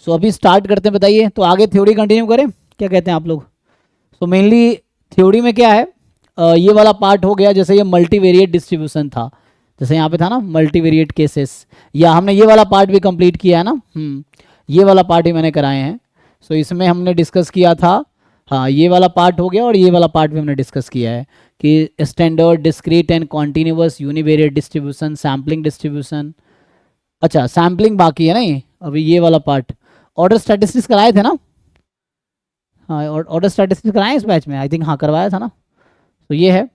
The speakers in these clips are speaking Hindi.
सो अभी स्टार्ट करते हैं, बताइए तो आगे थ्योरी कंटिन्यू करें, क्या कहते हैं आप लोग? सो मेनली थ्योरी में क्या है, ये वाला पार्ट हो गया, जैसे ये मल्टीवेरिएट डिस्ट्रीब्यूशन था, जैसे यहाँ पे था ना मल्टीवेरिएट केसेस, या हमने ये वाला पार्ट भी कंप्लीट किया है ना, ये वाला पार्ट ही मैंने कराए हैं। सो इसमें हमने डिस्कस किया था, हाँ ये वाला पार्ट हो गया, और ये वाला पार्ट भी हमने डिस्कस किया है कि standard discrete and continuous univariate distribution, sampling distribution. अच्छा सैम्पलिंग बाकी है नहीं अभी, ये वाला पार्ट। ऑर्डर स्टैटिस्टिक्स कराए थे ना? हाँ ऑर्डर स्टैटिस्टिक्स कराए इस बैच में, आई थिंक हाँ करवाया था ना। तो ये है,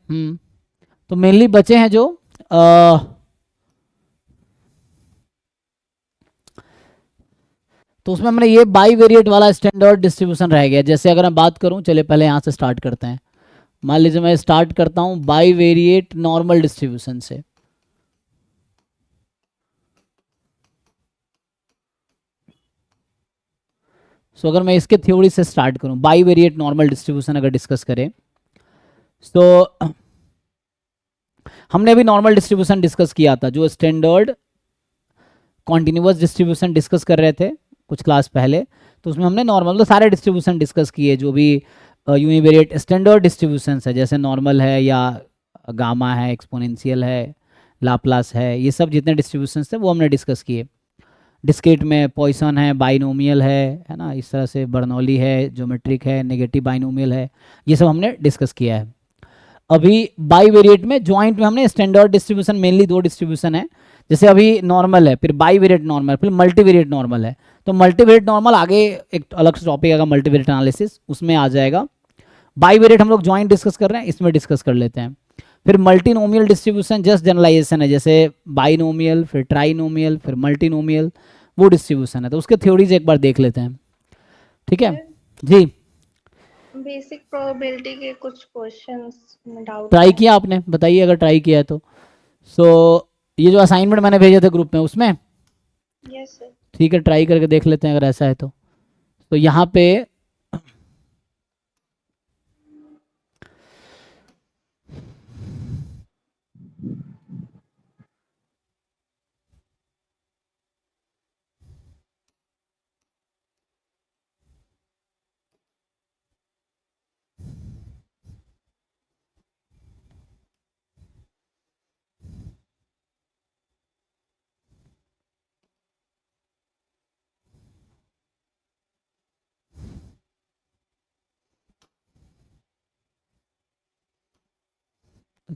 तो मेनली बचे हैं जो तो उसमें हमने ये बाई वेरिएट वाला स्टैंडर्ड डिस्ट्रीब्यूशन रह गया। जैसे अगर मैं बात करूं, चलिए पहले यहाँ से स्टार्ट करते हैं। मान लीजिए मैं स्टार्ट करता हूं बाई वेरिएट नॉर्मल डिस्ट्रीब्यूशन से। सो अगर मैं इसके थ्योरी से स्टार्ट करूं, बाई वेरिएट नॉर्मल डिस्ट्रीब्यूशन अगर डिस्कस करें, तो हमने अभी नॉर्मल डिस्ट्रीब्यूशन डिस्कस किया था, जो स्टैंडर्ड कॉन्टिन्यूस डिस्ट्रीब्यूशन डिस्कस कर रहे थे कुछ क्लास पहले। तो उसमें हमने नॉर्मल तो सारे डिस्ट्रीब्यूशन डिस्कस किए जो भी यूनिवेरिएट स्टैंडर्ड डिस्ट्रीब्यूशन है, जैसे नॉर्मल है या गामा है, एक्सपोनेंशियल है, लाप्लास है, ये सब जितने डिस्ट्रीब्यूशन थे वो हमने डिस्कस किए। डिस्क्रीट में पॉइसन है, बाइनोमियल है ना, इस तरह से बर्नौली है, ज्योमेट्रिक है, नेगेटिव बाइनोमियल है, ये सब हमने डिस्कस किया है। अभी बाईवेरिएट में ज्वाइंट में हमने स्टैंडर्ड डिस्ट्रीब्यूशन, मेनली दो डिस्ट्रीब्यूशन है, जैसे अभी नॉर्मल है, फिर बाईवेरिएट नॉर्मल, फिर मल्टीवेरिएट नॉर्मल है। तो मल्टीवेरिएट नॉर्मल आगे एक अलग से टॉपिक आएगा, मल्टीवेरिएट एनालिसिस, उसमें आ जाएगा। बाईवेरिएट हम लोग ज्वाइंट डिस्कस कर रहे हैं, इसमें डिस्कस कर लेते हैं। फिर मल्टीनोमियल डिस्ट्रीब्यूशन जस्ट जनरलाइजेशन है, जैसे बाइनोमियल, फिर ट्राइनोमियल, फिर मल्टीनोमियल, वो डिस्ट्रीब्यूशन है, तो उसके थ्योरीज एक बार देख लेते हैं, ठीक है जी। बेसिक प्रोबेबिलिटी के कुछ क्वेश्चंस में डाउट ट्राई है। किया आपने, बताइए अगर ट्राई किया है तो। सो ये जो असाइनमेंट मैंने भेजे थे ग्रुप में उसमें, यस सर। ठीक है ट्राई करके देख लेते हैं अगर ऐसा है तो यहाँ पे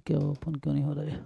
क्या ओपन क्यों नहीं हो रहा है?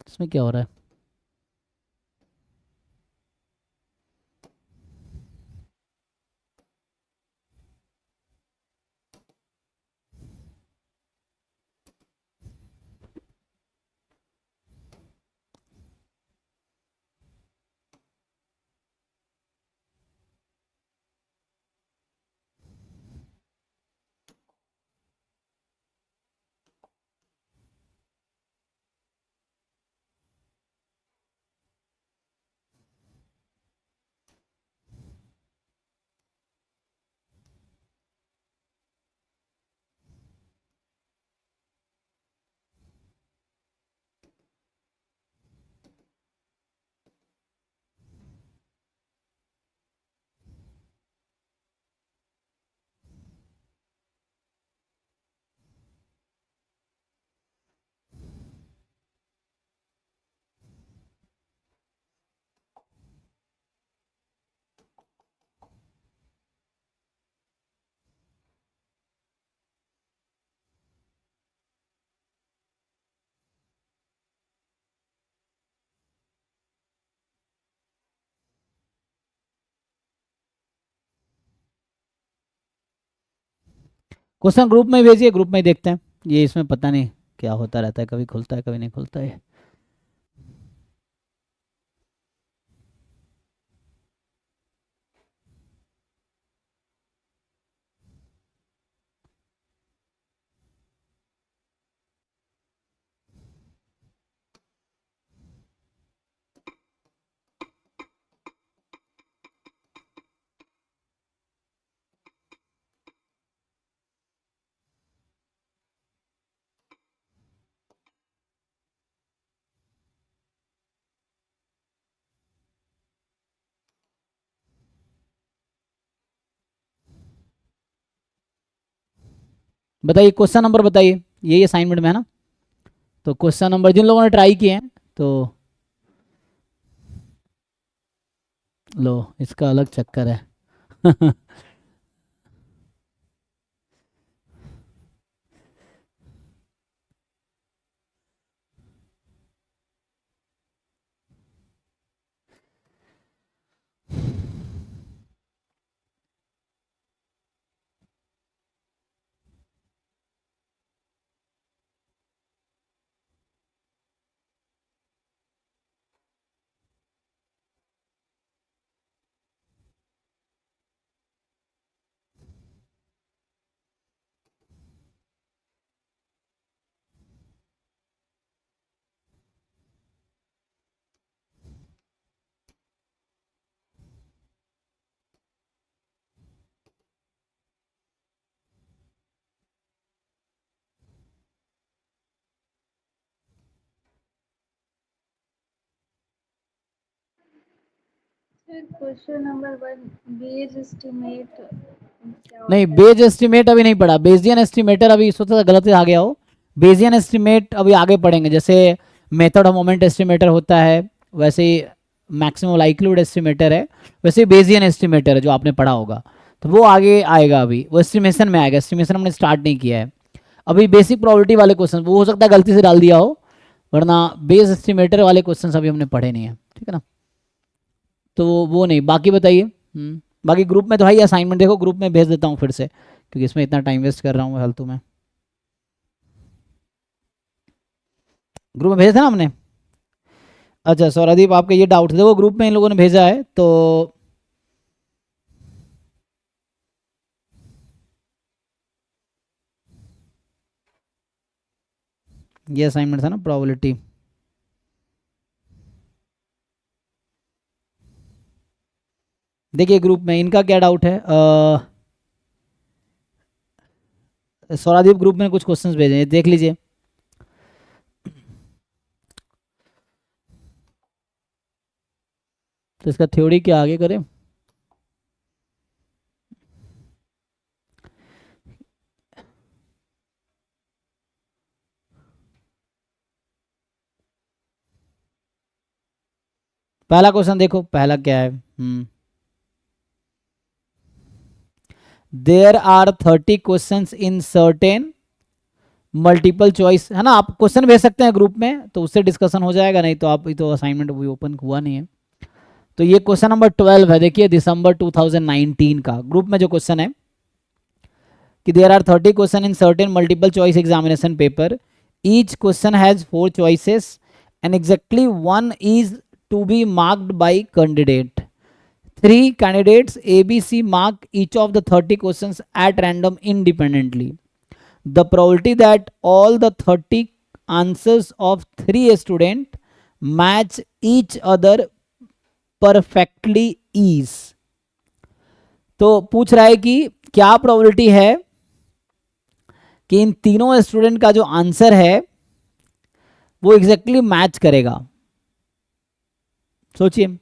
इसमें क्या हो रहा है? क्वेश्चन ग्रुप में भेजिए, ग्रुप में ही देखते हैं। ये इसमें पता नहीं क्या होता रहता है, कभी खुलता है कभी नहीं खुलता है। बताइए क्वेश्चन नंबर बताइए, यही असाइनमेंट में है ना। तो क्वेश्चन नंबर जिन लोगों ने ट्राई किए हैं तो लो, इसका अलग चक्कर है। क्वेश्चन नंबर 1 बेस एस्टिमेट क्या नहीं, होता है? बेज एस्टिमेट अभी नहीं पढ़ा। बेजियन एस्टिमेटर अभी सोचा था गलत आ गया हो। बेजियन एस्टिमेट अभी आगे पढ़ेंगे। जैसे मेथड ऑफ मोमेंट एस्टिमेटर होता है, वैसे ही मैक्सिमम लाइक्लीहुड एस्टिमेटर है, वैसे बेजियन एस्टिमेटर है जो आपने पढ़ा होगा। तो वो आगे आएगा, अभी वो एस्टिमेशन में आएगा। एस्टिमेशन हमने स्टार्ट नहीं किया है अभी। बेसिक प्रोबेबिलिटी वाले क्वेश्चन वो हो सकता है गलती से डाल दिया हो, वरना बेस एस्टिमेटर वाले क्वेश्चन अभी हमने पढ़े नहीं है, ठीक है ना। तो वो नहीं, बाकी बताइए। बाकी ग्रुप में तो है ही असाइनमेंट, देखो ग्रुप में भेज देता हूँ फिर से, क्योंकि इसमें इतना टाइम वेस्ट कर रहा हूँ फालतू में। ग्रुप में भेजा था ना हमने। अच्छा सौरदीप, आपके ये डाउट थे, देखो ग्रुप में इन लोगों ने भेजा है। तो ये असाइनमेंट था ना, प्रोबेबिलिटी। देखिए ग्रुप में इनका क्या डाउट है। सौरदीप ग्रुप में कुछ क्वेश्चंस भेजे हैं, देख लीजिए। तो इसका थ्योरी क्या आगे करें। पहला क्वेश्चन देखो, पहला क्या है। There are 30 questions in certain multiple choice, है ना। आप क्वेश्चन भेज सकते हैं ग्रुप में, तो उससे डिस्कशन हो जाएगा। नहीं तो आप तो असाइनमेंट भी ओपन हुआ नहीं है। तो ये क्वेश्चन नंबर 12 है, देखिए दिसंबर 2019 का ग्रुप में जो क्वेश्चन है कि there are 30 question in certain multiple choice examination paper, each question has 4 choices and exactly one is to be marked by candidate. 3 candidates ABC mark each of the 30 questions at random independently. The probability that all the 30 answers of 3 students match each other perfectly is। तो पूछ रहा है कि क्या प्रोबेबिलिटी है कि इन तीनों स्टूडेंट का जो आंसर है वो एग्जैक्टली मैच करेगा। सोचिए।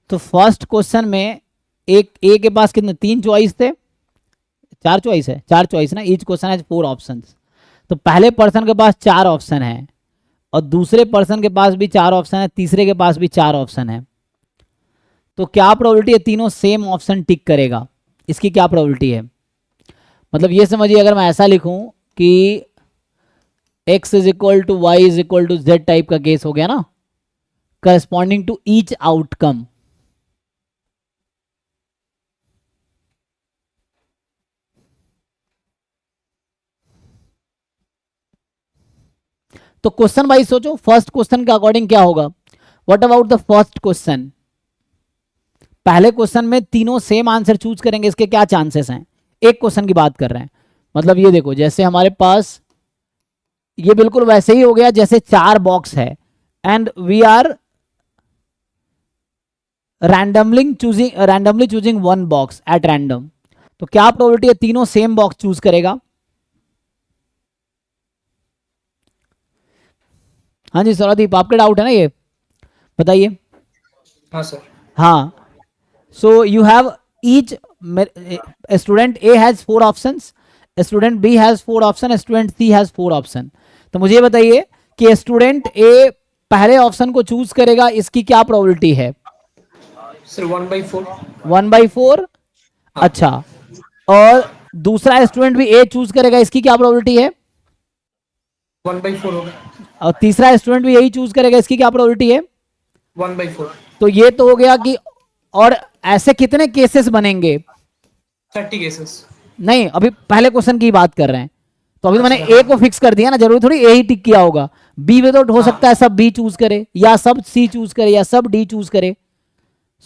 तो फर्स्ट क्वेश्चन में एक ए के पास कितने 3 चॉइस थे, 4 चॉइस है, 4 चॉइस ना, ईच क्वेश्चन हैज 4 ऑप्शंस। तो पहले पर्सन के पास 4 ऑप्शन है और दूसरे पर्सन के पास भी 4 ऑप्शन है, तीसरे के पास भी 4 ऑप्शन है। तो क्या प्रोबेबिलिटी है तीनों सेम ऑप्शन टिक करेगा, इसकी क्या प्रोबेबिलिटी है? मतलब ये समझिए अगर मैं ऐसा लिखूं कि x is equal to y is equal to z type का केस हो गया ना, करस्पॉन्डिंग टू ईच आउटकम। तो क्वेश्चन वाइज सोचो, फर्स्ट क्वेश्चन के अकॉर्डिंग क्या होगा? What about the first question? पहले क्वेश्चन में तीनों सेम आंसर चूज करेंगे, इसके क्या चांसेस हैं? एक क्वेश्चन की बात कर रहे हैं। मतलब ये देखो, जैसे हमारे पास ये बिल्कुल वैसे ही हो गया जैसे 4 बॉक्स है and we are randomly choosing 1 box at random. तो क्या प्रोबेबिलिटी है तीनों सेम बॉक्स चूज करेगा? हाँ जी सौरदीप, आपका डाउट है ना ये, बताइए। हाँ सर। हाँ, so you have each student A has 4 options, student B has 4 option, student C has 4 option. तो मुझे बताइए कि स्टूडेंट ए पहले ऑप्शन को चूज करेगा, इसकी क्या प्रोबेबिलिटी है? सर 1/4। 1/4। अच्छा, और दूसरा स्टूडेंट भी ए चूज करेगा, इसकी क्या प्रोबेबिलिटी है? 1/4 होगा। और तीसरा स्टूडेंट भी यही चूज करेगा, इसकी क्या प्रोबेबिलिटी है? 1/4। तो ये तो हो गया कि, और ऐसे कितने केसेस बनेंगे? 30 केसेस। नहीं, अभी पहले क्वेश्चन की बात कर रहे हैं। तो अभी तो मैंने अच्छा, ए को फिक्स कर दिया ना, जरूरी थोड़ी ए ही टिक किया होगा। बी में तो हो सकता है सब बी चूज करे, या सब सी चूज करे, या सब डी चूज करे।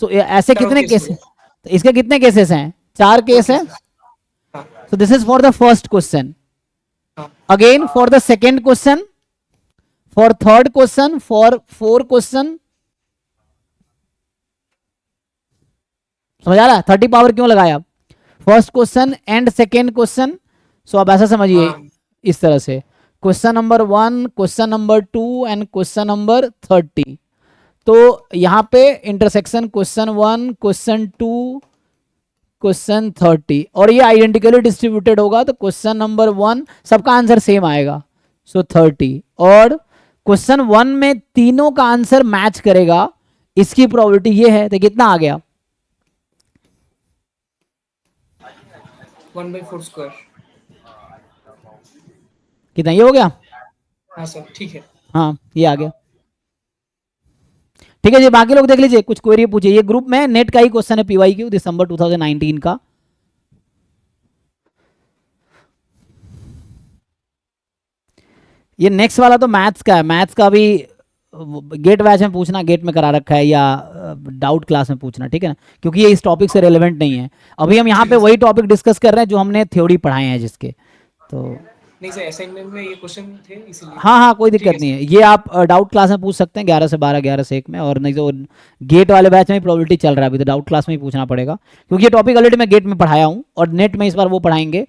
सो ऐसे चारों कितने केस केसेस? होगा। तो इसके कितने केसेस हैं? 4 केस है। हाँ So this is for the first question. हाँ। Again for the second question, for third question, for fourth question. समझ आ रहा है 30 पावर क्यों लगाया? First question and second question. So अब ऐसा समझिए हाँ। इस तरह से, question number 1, question number 2 and question number 30। तो यहाँ पे इंटरसेक्शन क्वेश्चन 1, क्वेश्चन 2, क्वेश्चन 30, और ये आइडेंटिकली डिस्ट्रीब्यूटेड होगा। तो क्वेश्चन नंबर 1 सबका आंसर सेम आएगा, सो 30। और क्वेश्चन 1 में तीनों का आंसर मैच करेगा, इसकी प्रोबेबिलिटी ये है। तो कितना आ गया? 1/4 स्क्वायर। कितना ये हो गया? हाँ सर ठीक है। हाँ, ये आ गया। ठीक है जी, बाकी लोग देख लीजिए, कुछ क्वेरी पूछिए। ये ग्रुप में नेट का ही क्वेश्चन है, PYQ दिसंबर 2019 का। ये नेक्स्ट वाला तो मैथ्स का है, मैथ्स का भी गेट बैच में पूछना, गेट में करा रखा है, या डाउट क्लास में पूछना, ठीक है ना, क्योंकि ये इस टॉपिक से रेलेवेंट नहीं है। अभी हम यहाँ पे वही टॉपिक डिस्कस कर रहे हैं जो हमने थ्योरी पढ़ाए हैं जिसके। तो नहीं सर, असाइनमेंट में ये क्वेश्चन थे इसीलिए। हाँ हाँ, कोई ठीक दिक्कत है नहीं है, ये आप डाउट क्लास में पूछ सकते हैं 11 से 12, 11 से 1 में। और नहीं तो गेट वाले बैच में प्रोबेबिलिटी चल रहा है अभी, तो डाउट क्लास में ही पूछना पड़ेगा, क्योंकि ये टॉपिक ऑलरेडी मैं गेट में पढ़ाया हूँ, और नेट में इस बार वो पढ़ाएंगे,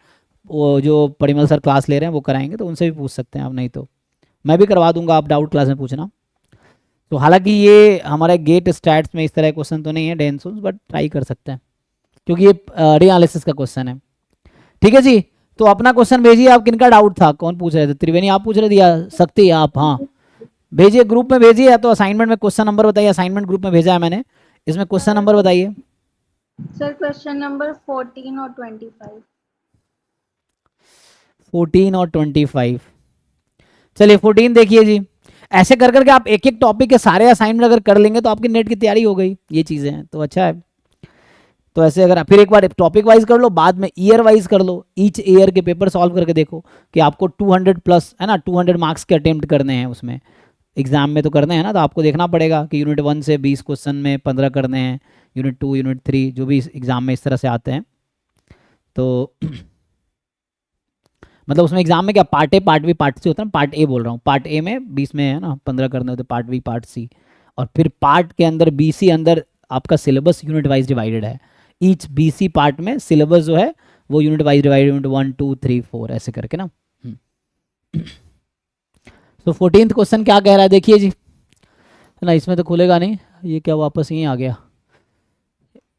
वो जो परिमल सर क्लास ले रहे हैं वो कराएंगे, तो उनसे भी पूछ सकते हैं आप। नहीं तो मैं भी करवा दूंगा, आप डाउट क्लास में पूछना। तो हालांकि ये हमारे गेट स्टैट्स में इस तरह क्वेश्चन तो नहीं है डेंसोन्स, बट ट्राई कर सकते हैं, क्योंकि ये रीएनालिसिस का क्वेश्चन है। ठीक है जी, तो अपना क्वेश्चन भेजिए। आप किनका डाउट था, कौन पूछ रहे थे? त्रिवेणी आप पूछ रहे थे या शक्ति आप? हाँ, भेजिए, ग्रुप में भेजिए, या तो असाइनमेंट में क्वेश्चन नंबर बताइए। असाइनमेंट ग्रुप में भेजा है मैंने, इसमें क्वेश्चन नंबर बताइए। सर क्वेश्चन नंबर 14 और 25। 14 और 25। चलिए 14 देखिए जी। ऐसे कर करके आप एक एक टॉपिक के सारे असाइनमेंट अगर कर लेंगे तो आपकी नेट की तैयारी हो गई। ये चीज़ें हैं तो अच्छा है। तो ऐसे अगर फिर एक बार टॉपिक वाइज कर लो, बाद में ईयर वाइज कर लो, ईच ईयर के पेपर सॉल्व करके देखो कि आपको 200 प्लस है ना, 200 मार्क्स के अटेम्प्ट करने हैं उसमें, एग्जाम में तो करने हैं ना। तो आपको देखना पड़ेगा कि यूनिट 1 से 20 क्वेश्चन में 15 करने हैं, यूनिट 2, यूनिट 3 जो भी एग्जाम में इस तरह से आते हैं। तो मतलब उसमें एग्जाम में क्या part A, part B, part C होता है ना। पार्ट ए बोल रहा हूँ, पार्ट ए में 20 में है ना 15 करने होते, पार्ट बी, पार्ट सी, और फिर पार्ट के अंदर BC अंदर आपका सिलेबस यूनिट वाइज डिवाइडेड है। ईच BC पार्ट में सिलेबस जो है वो यूनिट वाइज डिवाइडेड, यूनिट 1, 2, 3, 4 ऐसे करके ना। तो 14th क्वेश्चन क्या कह रहा है देखिए जी, है ना। इसमें तो खुलेगा नहीं, ये क्या वापस यहीं आ गया।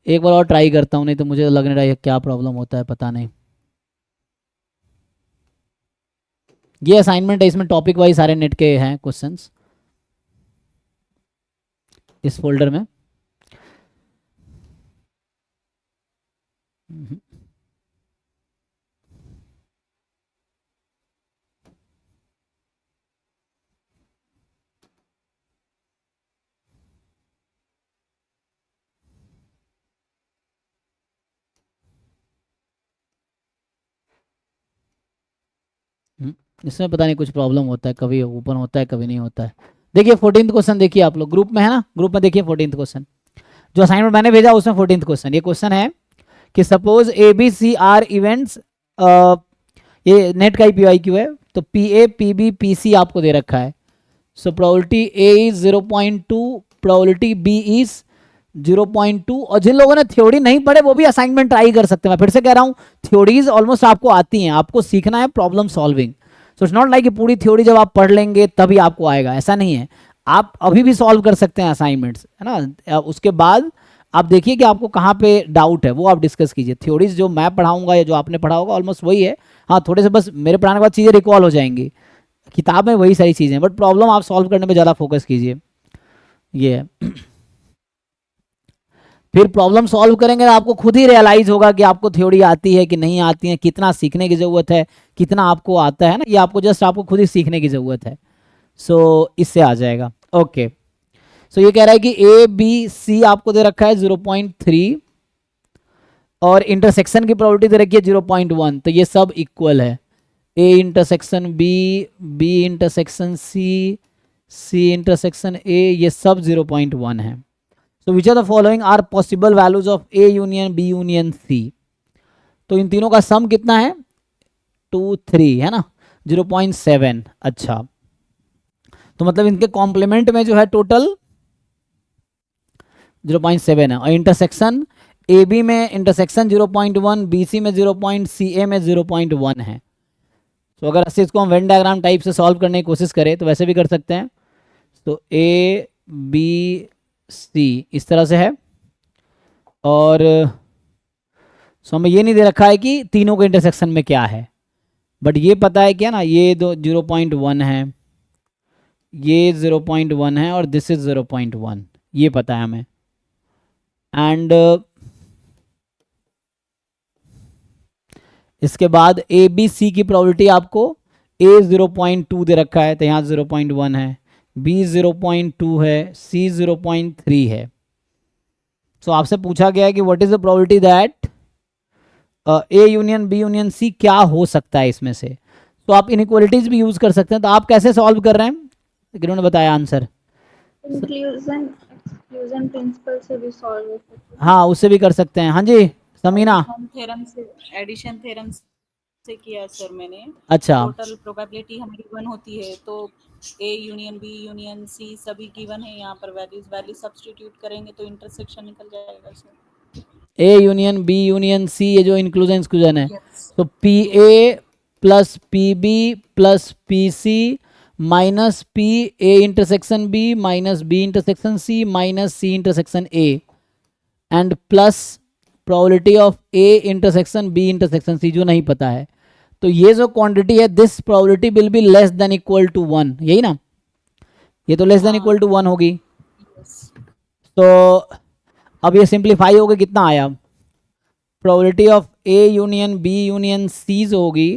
एक बार और ट्राई करता हूँ, नहीं तो मुझे लग नहीं रहा है क्या प्रॉब्लम होता है, पता नहीं। ये असाइनमेंट है, इसमें टॉपिक वाइज सारे नेट के हैं क्वेश्चंस इस फोल्डर में। इसमें पता नहीं कुछ प्रॉब्लम होता है, कभी ओपन होता है कभी नहीं होता है। देखिए 14th क्वेश्चन देखिए, आप लोग ग्रुप में है ना, ग्रुप में देखिए 14th क्वेश्चन जो असाइनमेंट मैंने भेजा उसमें 14th क्वेश्चन। ये क्वेश्चन है कि suppose A B C are events, ये नेट का ही PYQ है, तो PA PB PC आपको दे रखा है। So probability A is 0.2, probability B is 0.2। और जिन लोगों ने थ्योरी नहीं पढ़े वो भी असाइनमेंट ट्राई कर सकते हैं। मैं फिर से कह रहा हूँ, थ्योरीज ऑलमोस्ट आपको आती हैं, आपको सीखना है problem solving. So it's not like कि पूरी थ्योरी जब आप पढ़ लेंगे तभी आपको आएगा, ऐसा नहीं है। आप अभी भी सॉल्व कर सकते हैं असाइनमेंट्स, है ना। उसके बाद आप देखिए कि आपको कहाँ पे डाउट है, वो आप डिस्कस कीजिए। थ्योरीज जो मैं पढ़ाऊंगा या जो आपने पढ़ा होगा ऑलमोस्ट वही है, हाँ थोड़े से बस मेरे पढ़ाने के बाद चीज़ें रिकॉल हो जाएंगी, किताब में वही सारी चीज़ें, बट प्रॉब्लम आप सॉल्व करने में ज़्यादा फोकस कीजिए। ये है फिर प्रॉब्लम सॉल्व करेंगे आपको खुद ही रियलाइज होगा कि आपको थ्योरी आती है कि नहीं आती है, कितना सीखने की ज़रूरत है, कितना आपको आता है ना, ये आपको जस्ट आपको खुद ही सीखने की ज़रूरत है। सो इससे आ जाएगा। ओके, सो ये कह रहा है कि ABC आपको दे रखा है 0.3 और इंटरसेक्शन की प्रोबेबिलिटी दे रखी है 0.1, तो ये सब इक्वल है। A intersection B, B intersection C, C intersection A, ये सब 0.1 है। So which are the following are possible values of A union B union C। तो इन तीनों का सम कितना है, 2 3 है ना, 0.7। अच्छा, तो मतलब इनके कॉम्प्लीमेंट में जो है टोटल 0.7 है। और इंटरसेक्शन AB में इंटरसेक्शन 0.1, BC में 0. CA में 0.1 है। तो अगर ऐसे इसको हम वेन डायग्राम टाइप से सॉल्व करने की कोशिश करें तो वैसे भी कर सकते हैं। तो ABC इस तरह से है, और सो हमें ये नहीं दे रखा है कि तीनों के इंटरसेक्शन में क्या है, बट ये पता है क्या ना, ये दो 0.1 है, ये 0.1 है, और दिस इज 0.1, ये पता है हमें। एंड इसके बाद ABC की प्रोबेबिलिटी आपको A 0.2 दे रखा है, तो यहाँ 0.1 है, B 0.2 है, C 0.3 है। सो आपसे पूछा गया है कि what is the probability that A union B union C क्या हो सकता है इसमें से। तो आप इनइक्वालिटीज भी यूज कर सकते हैं। तो आप कैसे सॉल्व कर रहे हैं, किन्होंने बताया आंसर? इंक्लूजन एक्सक्लूजन प्रिंसिपल से भी सॉल्व हो सकता है। हाँ उससे भी कर सकते हैं। हाँ जी समीना। थ्योरम से, एडिशन थ्योरम से किया सर मैंने। अच्छा, टोटल प्रोबेबिलिटी हमारी 1 होती है, तो A union B union C सभी गिवन है। यहाँ पर वैल्यू सब्स्टिट्यूट करेंगे तो इंटरसेक्शन निकल जाएगा sir. A union B union C, ये जो इंक्लूजन एक्सक्लूजन है, Yes. तो PA plus PB plus PC minus PA intersection B minus B intersection C minus C intersection A and plus probability of A intersection B intersection C जो नहीं पता है। तो ये जो क्वांटिटी है, this probability will be less than equal to 1, यही ना, ये तो लेस देन इक्वल टू 1 होगी। Yes. तो अब ये सिंप्लीफाई होकर कितना आया, probability of A union B union C जो होगी,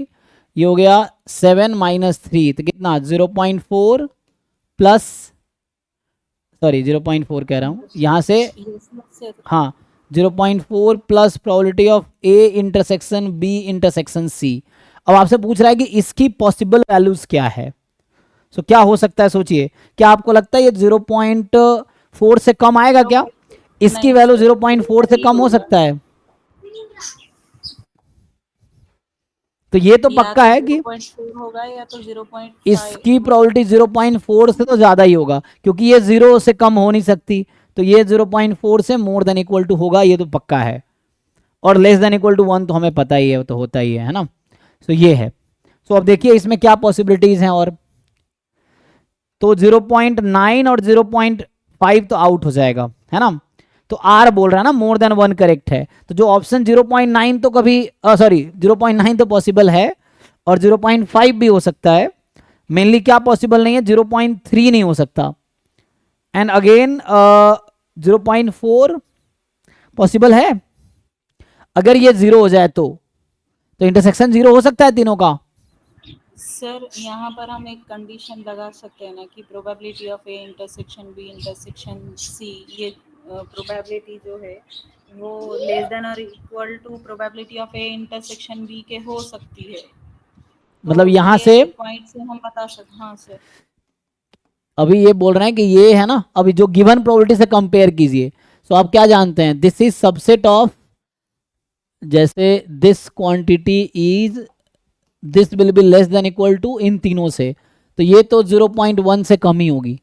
ये हो गया 7 माइनस 3, तो कितना 0.4 प्लस, सॉरी 0.4 कह रहा हूँ यहाँ से, Yes, sir. हाँ 0.4 plus probability of A intersection B intersection C। अब आपसे पूछ रहा है कि इसकी पॉसिबल वैल्यूज क्या है। सो क्या हो सकता है, सोचिए, क्या आपको लगता है ये 0.4 से कम आएगा क्या? इसकी नहीं, वैल्यू सर। 0.4 से कम हो सकता है। तो ये तो या पक्का है कि 0.4 होगा या तो 0.5। इसकी प्रोबेबिलिटी 0.4 से तो ज़्यादा ही होगा, क्योंकि ये 0 से कम हो नहीं सकती, तो ये 0.4 से मोर देन इक्वल टू होगा, ये तो पक्का है। और लेस देन इक्वल टू 1 तो हमें पता ही है, वो तो होता ही है ना। सो ये है। सो अब देखिए इसमें क्या पॉसिबिलिटीज़ हैं, और तो 0.9 और 0.5 तो आउट हो जाएगा, है ना। तो आर बोल रहा है ना मोर देन 1 करेक्ट है, तो जो ऑप्शन 0.9 तो कभी 0.9 तो पॉसिबल है और 0.5 भी हो सकता है। मेनली क्या पॉसिबल नहीं है, 0.3 नहीं हो सकता। एंड अगेन 0.4 पॉसिबल है। अगर ये 0 हो जाए तो इंटरसेक्शन 0 हो सकता है तीनों का। सर यहाँ पर हम एक कंडीशन लगा सकते हैं ना कि probability of A intersection B intersection C, ये प्रोबेबिलिटी जो है वो लेस देन और equal to probability of A intersection B के हो सकती है। मतलब यहाँ ये से पॉइंट से हम बता सकते। हाँ सर। अभी ये बोल रहे हैं कि ये है ना, अभी जो गिवन प्रोबेबिलिटी से कंपेयर कीजिए। तो आप क्या जानते हैं, दिस इज सबसेट ऑफ, जैसे this quantity is, this will be less than equal to इन तीनों से, तो ये तो 0.1 से कम ही होगी।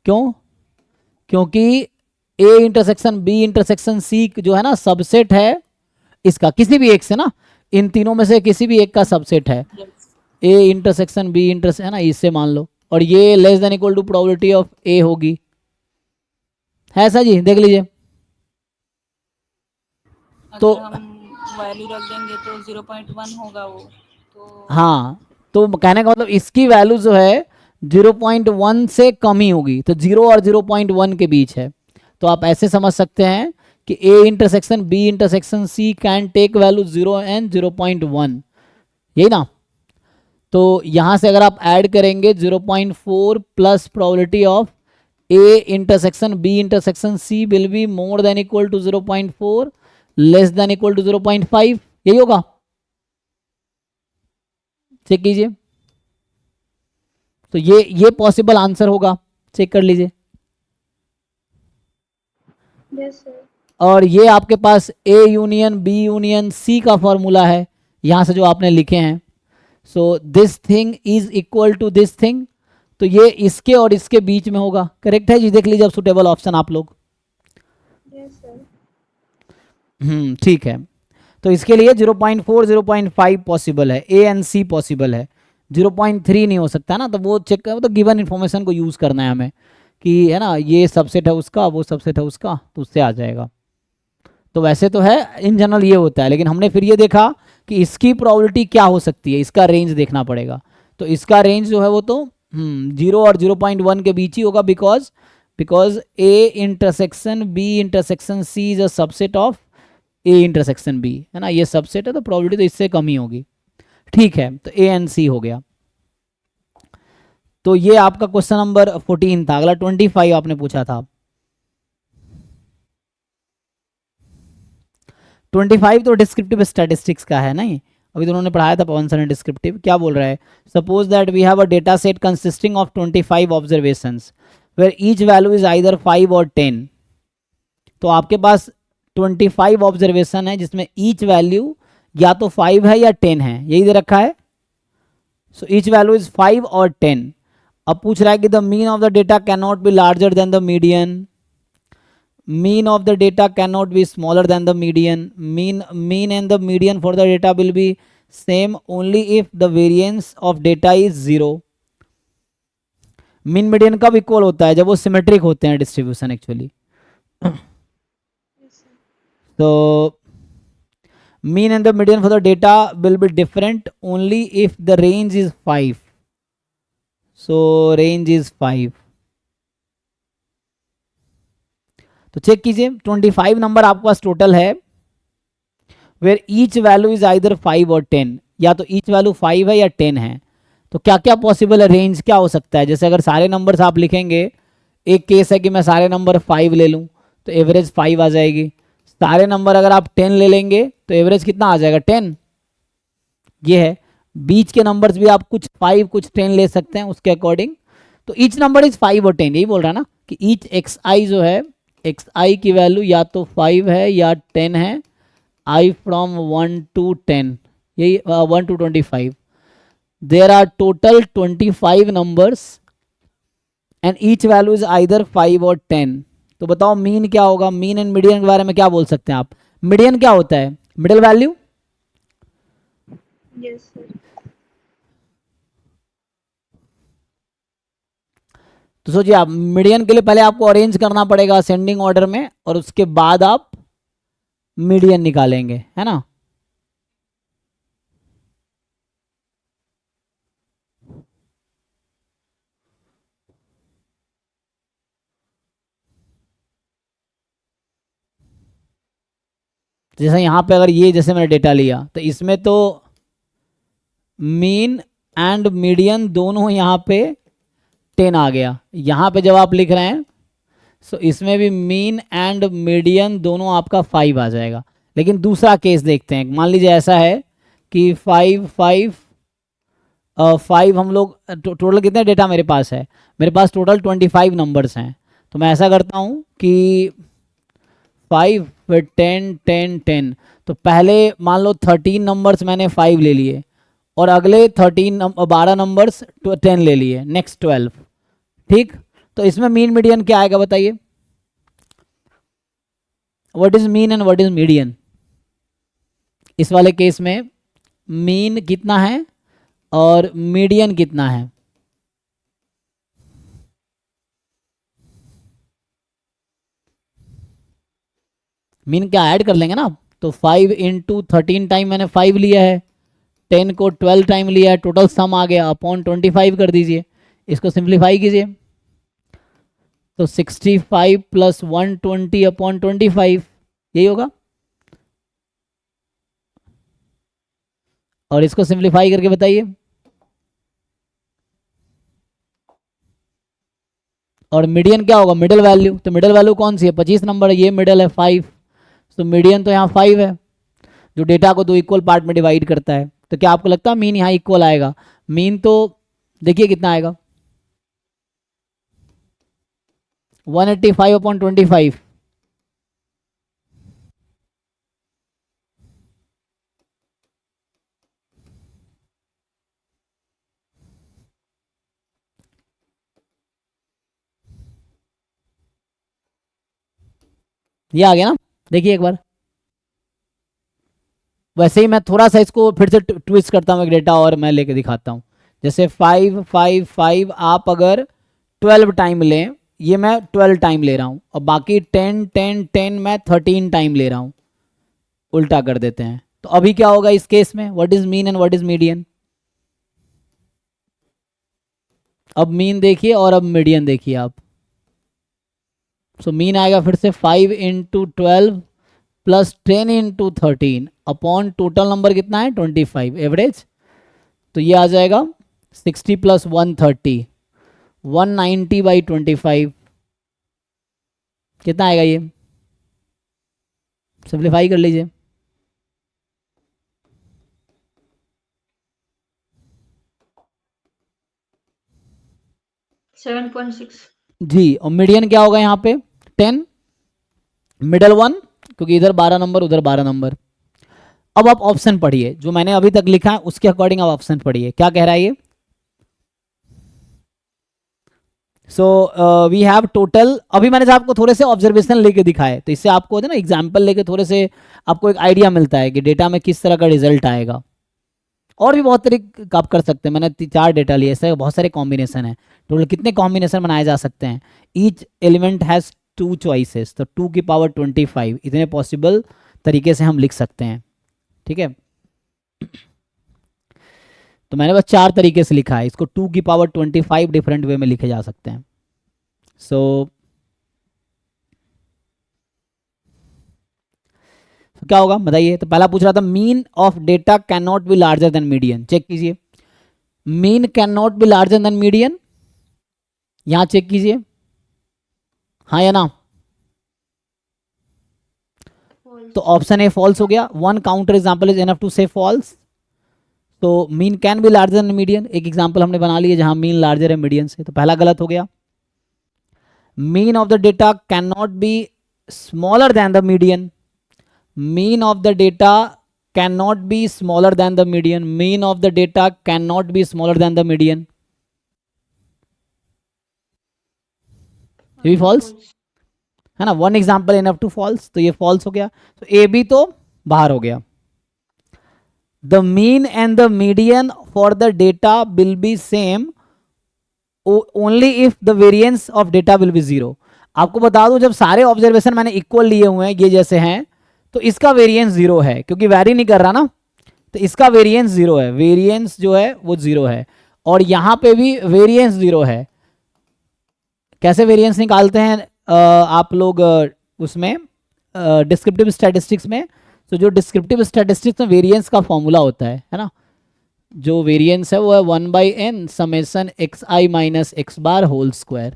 क्यों? क्योंकि A intersection B intersection C जो है ना सबसेट है इसका, किसी भी एक से ना, इन तीनों में से किसी भी एक का सबसेट है। ए इंटरसेक्शन बी इंटरसेक्शन है ना, इससे मान लो, और ये less than equal to probability of a होगी, है ऐसा जी, देख लीजिए। तो अगर हम वैल्यू रख देंगे तो 0.1 होगा वो तो। हाँ, तो कहने का मतलब इसकी वैल्यू जो है 0.1 से कम ही होगी, तो 0 और 0.1 के बीच है। तो आप ऐसे समझ सकते हैं कि A intersection B intersection C can take value 0 and 0.1, यही ना। तो यहां से अगर आप ऐड करेंगे 0.4 plus probability of A intersection B intersection C will be more than equal to 0.4 less than equal to 0.5, यही होगा। चेक कीजिए, तो ये पॉसिबल आंसर होगा, चेक कर लीजिए। Yes sir. और ये आपके पास a union b union c का फॉर्मूला है, यहां से जो आपने लिखे हैं। So this thing is equal to this thing, तो ये इसके और इसके बीच में होगा, करेक्ट है जी। देख लीजिए अब सुटेबल ऑप्शन आप लोग। Yes sir. ठीक है, तो इसके लिए 0.4 0.5 पॉसिबल है, ए एंड सी पॉसिबल है, 0.3 नहीं हो सकता ना। तो वो चेक कर, तो गिवन इन्फॉर्मेशन को यूज़ करना है हमें कि है ना, ये सबसेट है उसका, वो सबसेट है उसका, तो उससे आ जाएगा। तो वैसे तो है इन जनरल ये होता है, लेकिन हमने फिर ये देखा कि इसकी प्रोबेबिलिटी क्या हो सकती है, इसका रेंज देखना पड़ेगा। तो इसका रेंज जो है वो तो 0 और 0.1 के बीच ही होगा, because A intersection B intersection C is a subset of A intersection B, है ना, ये सबसेट है, तो प्रोबेबिलिटी तो इससे कम ही होगी। ठीक है, तो ए एंड सी हो गया। तो ये आपका क्वेश्चन नंबर 14 था। अगला 25 आपने पूछा था। 25 तो डिस्क्रिप्टिव स्टैटिस्टिक्स का है नहीं, अभी तो उन्होंने पढ़ाया था पवन सर ने डिस्क्रिप्टिव। क्या बोल रहा है, suppose that we have a data set consisting of 25 observations where each value is either 5 और 10। तो आपके पास 25 ऑब्जर्वेशन है जिसमें ईच वैल्यू या तो 5 है या 10 है, यही दे रखा है। सो ईच वैल्यू इज 5 और 10। अब पूछ रहा है कि the mean of the data can not be larger then the median, mean of the data cannot be smaller than the median, mean and the median for the data will be same only if the variance of data is 0। Mean median कब इक्वल होता है, जब वो सिमेट्रिक होते हैं डिस्ट्रीब्यूशन एक्चुअली। तो mean and the median for the data will be different only if the range is 5। so range is 5। तो चेक कीजिए 25 नंबर आपके पास टोटल है, where each value is either 5 और 10, या तो ईच वैल्यू 5 है या 10 है। तो क्या क्या पॉसिबल है, रेंज क्या हो सकता है। जैसे अगर सारे नंबर्स आप लिखेंगे, एक केस है कि मैं सारे नंबर 5 ले लूँ तो एवरेज 5 आ जाएगी। सारे नंबर अगर आप 10 ले लेंगे तो एवरेज कितना आ जाएगा, 10। ये है, बीच के नंबर्स भी आप कुछ 5 कुछ 10 ले सकते हैं उसके अकॉर्डिंग। तो ईच नंबर इज 5 और 10, यही बोल रहा है ना कि ईच एक्स आई जो है, एक्स आई की वैल्यू या तो 5 है या 10 है, आई फ्रॉम 1 to 10, यही 1 to 25। There are total 25 numbers and each value is either 5 और 10। तो बताओ मीन क्या होगा। मीन एंड मीडियन के बारे में क्या बोल सकते हैं आप। मीडियन क्या होता है, मिडिल वैल्यू। Yes sir. तो सोचिए आप मीडियन के लिए पहले आपको अरेंज करना पड़ेगा असेंडिंग ऑर्डर में, और उसके बाद आप मीडियन निकालेंगे, है ना। जैसे यहाँ पे अगर ये जैसे मैंने डेटा लिया तो इसमें तो मीन एंड मीडियन दोनों यहाँ पे 10 आ गया। यहाँ पे जब आप लिख रहे हैं सो इसमें भी मीन एंड मीडियन दोनों आपका 5 आ जाएगा। लेकिन दूसरा केस देखते हैं, मान लीजिए ऐसा है कि 5 5 5 हम लोग टोटल कितने डेटा मेरे पास है, मेरे पास टोटल 25 नंबर्स हैं। तो मैं ऐसा करता हूँ कि 5 फिर 10 10 10, तो पहले मान लो 13 नंबर्स मैंने 5 ले लिए और अगले 12 नंबर्स 10 ले लिए, नेक्स्ट 12, ठीक। तो इसमें मीन मीडियन क्या आएगा बताइए, what is mean and what is median. इस वाले केस में मीन कितना है और मीडियन कितना है। मीन क्या ऐड कर लेंगे ना, तो 5 इंटू 13 टाइम मैंने 5 लिया है, 10 को 12 टाइम लिया है, टोटल सम आ गया अपॉन 25 कर दीजिए। इसको सिंप्लीफाई कीजिए तो 65 प्लस 120 अपॉन 25 यही होगा। और इसको सिंप्लीफाई करके बताइए, और मीडियन क्या होगा, मिडिल वैल्यू। तो मिडिल वैल्यू कौन सी है, 25 नंबर है, ये मिडिल है 5, तो मीडियन तो यहाँ 5 है जो डेटा को 2 इक्वल पार्ट में डिवाइड करता है। तो क्या आपको लगता है मीन यहाँ इक्वल आएगा, मीन तो देखिए कितना आएगा 185 अपॉन 25। ये आ गया ना, देखिए एक बार। वैसे ही मैं थोड़ा सा इसको फिर से ट्विस्ट करता हूँ एक डेटा और मैं लेके दिखाता हूँ। जैसे 5 5 5 आप अगर 12 टाइम लें, ये मैं 12 टाइम ले रहा हूँ, और बाकी 10 10 10 मैं 13 टाइम ले रहा हूँ, उल्टा कर देते हैं। तो अभी क्या होगा इस केस में, what is mean and what is median. अब मीन देखिए और अब मीडियन देखिए आप। सो मीन आएगा फिर से 5 into 12 plus 10 into 13 upon total number कितना है 25 एवरेज। तो ये आ जाएगा 60 प्लस 130 190 बाई 25 कितना आएगा, ये सिंप्लीफाई कर लीजिए। जी, और मीडियन क्या होगा यहाँ पे 10, मिडल 1 क्योंकि इधर 12 नंबर उधर 12 नंबर। अब आप ऑप्शन पढ़िए, जो मैंने अभी तक लिखा है उसके अकॉर्डिंग आप ऑप्शन पढ़िए, क्या कह रहा है ये। सो वी हैव टोटल, अभी मैंने आपको थोड़े से ऑब्जर्वेशन लेके दिखाए, तो इससे आपको ना एग्जाम्पल लेके थोड़े से आपको एक आइडिया मिलता है कि डेटा में किस तरह का रिजल्ट आएगा। और भी बहुत तरीके आप कर सकते हैं, मैंने 4 डेटा लिए, ऐसे बहुत सारे कॉम्बिनेशन है, टोटल कितने कॉम्बिनेशन बनाए जा सकते हैं। ईच एलिमेंट हैज़ 2 चॉइसेस, तो 2 की पावर 25 इतने पॉसिबल तरीके से हम लिख सकते हैं, ठीक है। तो मैंने बस 4 तरीके से लिखा है, इसको 2 की पावर 25 डिफरेंट वे में लिखे जा सकते हैं। सो क्या होगा बताइए। तो पहला पूछ रहा था mean of data can not be larger than median, check कीजिए, mean can not be larger than median, यहां चेक कीजिए हाँ या ना। तो ऑप्शन ए फॉल्स हो गया, 1 counter example is enough to say false. तो mean can be larger than median, एक एग्जाम्पल हमने बना लिया जहां मीन लार्जर है मीडियन से, तो पहला गलत हो गया। Mean of the data can not be smaller than the median, mean of the data cannot be smaller than the median, mean of the data cannot be smaller than the median, ये भी false है ना, 1 example enough to false, तो ये false हो गया। तो ए बी तो बाहर हो गया। the mean and the median for the data will be same only if the variance of data will be zero. आपको बता दूं, जब सारे ऑब्जर्वेशन मैंने इक्वल लिए हुए हैं ये जैसे हैं, तो इसका वेरिएंस जीरो है क्योंकि वैरी नहीं कर रहा ना, तो इसका वेरिएंस जीरो है, वेरिएंस जो है वो जीरो है। और यहां पे भी वेरिएंस जीरो है। कैसे वेरिएंस निकालते हैं आप लोग उसमें डिस्क्रिप्टिव स्टैटिस्टिक्स में? तो जो डिस्क्रिप्टिव स्टैटिस्टिक्स में वेरिएंस का फॉर्मूला होता है ना, जो वेरिएंस है वो है 1/n summation x i minus x bar whole square,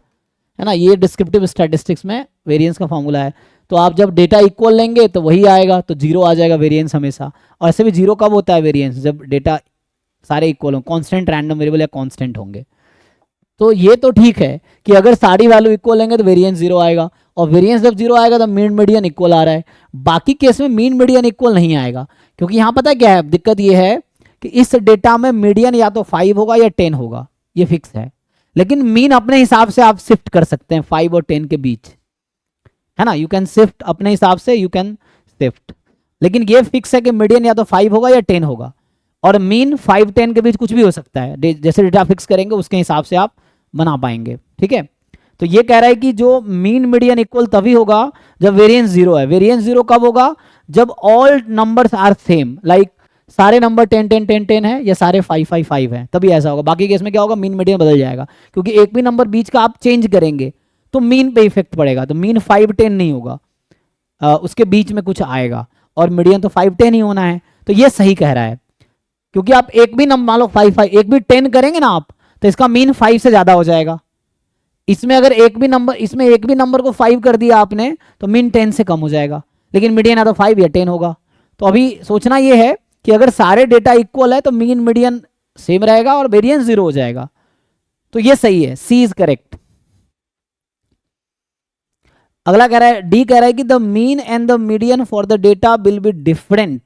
है ना। ये डिस्क्रिप्टिव स्टैटिस्टिक्स में वेरिएंस का फॉर्मूला है। तो आप जब डेटा इक्वल लेंगे तो वही आएगा, तो जीरो आ जाएगा वेरिएंस हमेशा। और ऐसे भी जीरो कब होता है वेरिएंस? जब डेटा सारे इक्वल हों, कांस्टेंट रैंडम वेरिएबल या कांस्टेंट होंगे। तो ये तो ठीक है कि अगर सारी वैल्यू इक्वल लेंगे तो वेरिएंस जीरो आएगा, और वेरिएंस जब जीरो आएगा तो मीन मीडियन इक्वल आ रहा है। बाकी केस में मीन मीडियन इक्वल नहीं आएगा, क्योंकि यहाँ पता क्या है दिक्कत, ये है कि इस डेटा में मीडियन या तो 5 होगा या 10 होगा, ये फिक्स है। लेकिन मीन अपने हिसाब से आप शिफ्ट कर सकते हैं 5 और 10 के बीच, है ना। यू कैन शिफ्ट अपने हिसाब से, यू कैन शिफ्ट, लेकिन ये फिक्स है कि मीडियन या तो 5 होगा या 10 होगा, और मीन 5-10 के बीच कुछ भी हो सकता है। जैसे डेटा फिक्स करेंगे उसके हिसाब से आप बना पाएंगे, ठीक है। तो ये कह रहा है कि जो मीन मीडियन इक्वल तभी होगा जब वेरिएंस जीरो है। वेरिएंस जीरो कब होगा? जब all numbers are same, like सारे नंबर 10-10-10-10 है या सारे 5-5-5 है, तभी ऐसा होगा। बाकी केस में क्या होगा? मीन मीडियन बदल जाएगा, क्योंकि एक भी नंबर बीच का आप चेंज करेंगे तो मीन पे इफेक्ट पड़ेगा। तो मीन 5-10 नहीं होगा, उसके बीच में कुछ आएगा, और मीडियन तो 5-10 ही होना है। तो ये सही कह रहा है, क्योंकि आप एक भी नंबर मान लो 5-5, एक भी 10 करेंगे ना आप, तो इसका मीन 5 से ज्यादा हो जाएगा। इसमें अगर एक भी नंबर को 5 कर दिया आपने तो मीन 10 से कम हो जाएगा, लेकिन मीडियन या तो 5 या 10 होगा। तो अभी सोचना यह है कि अगर सारे डेटा इक्वल है तो मीन मीडियन सेम रहेगा और वेरिएंस जीरो हो जाएगा। तो ये सही है, सी इज करेक्ट। अगला कह रहा है, डी कह रहा है कि the mean and the median for the data will be different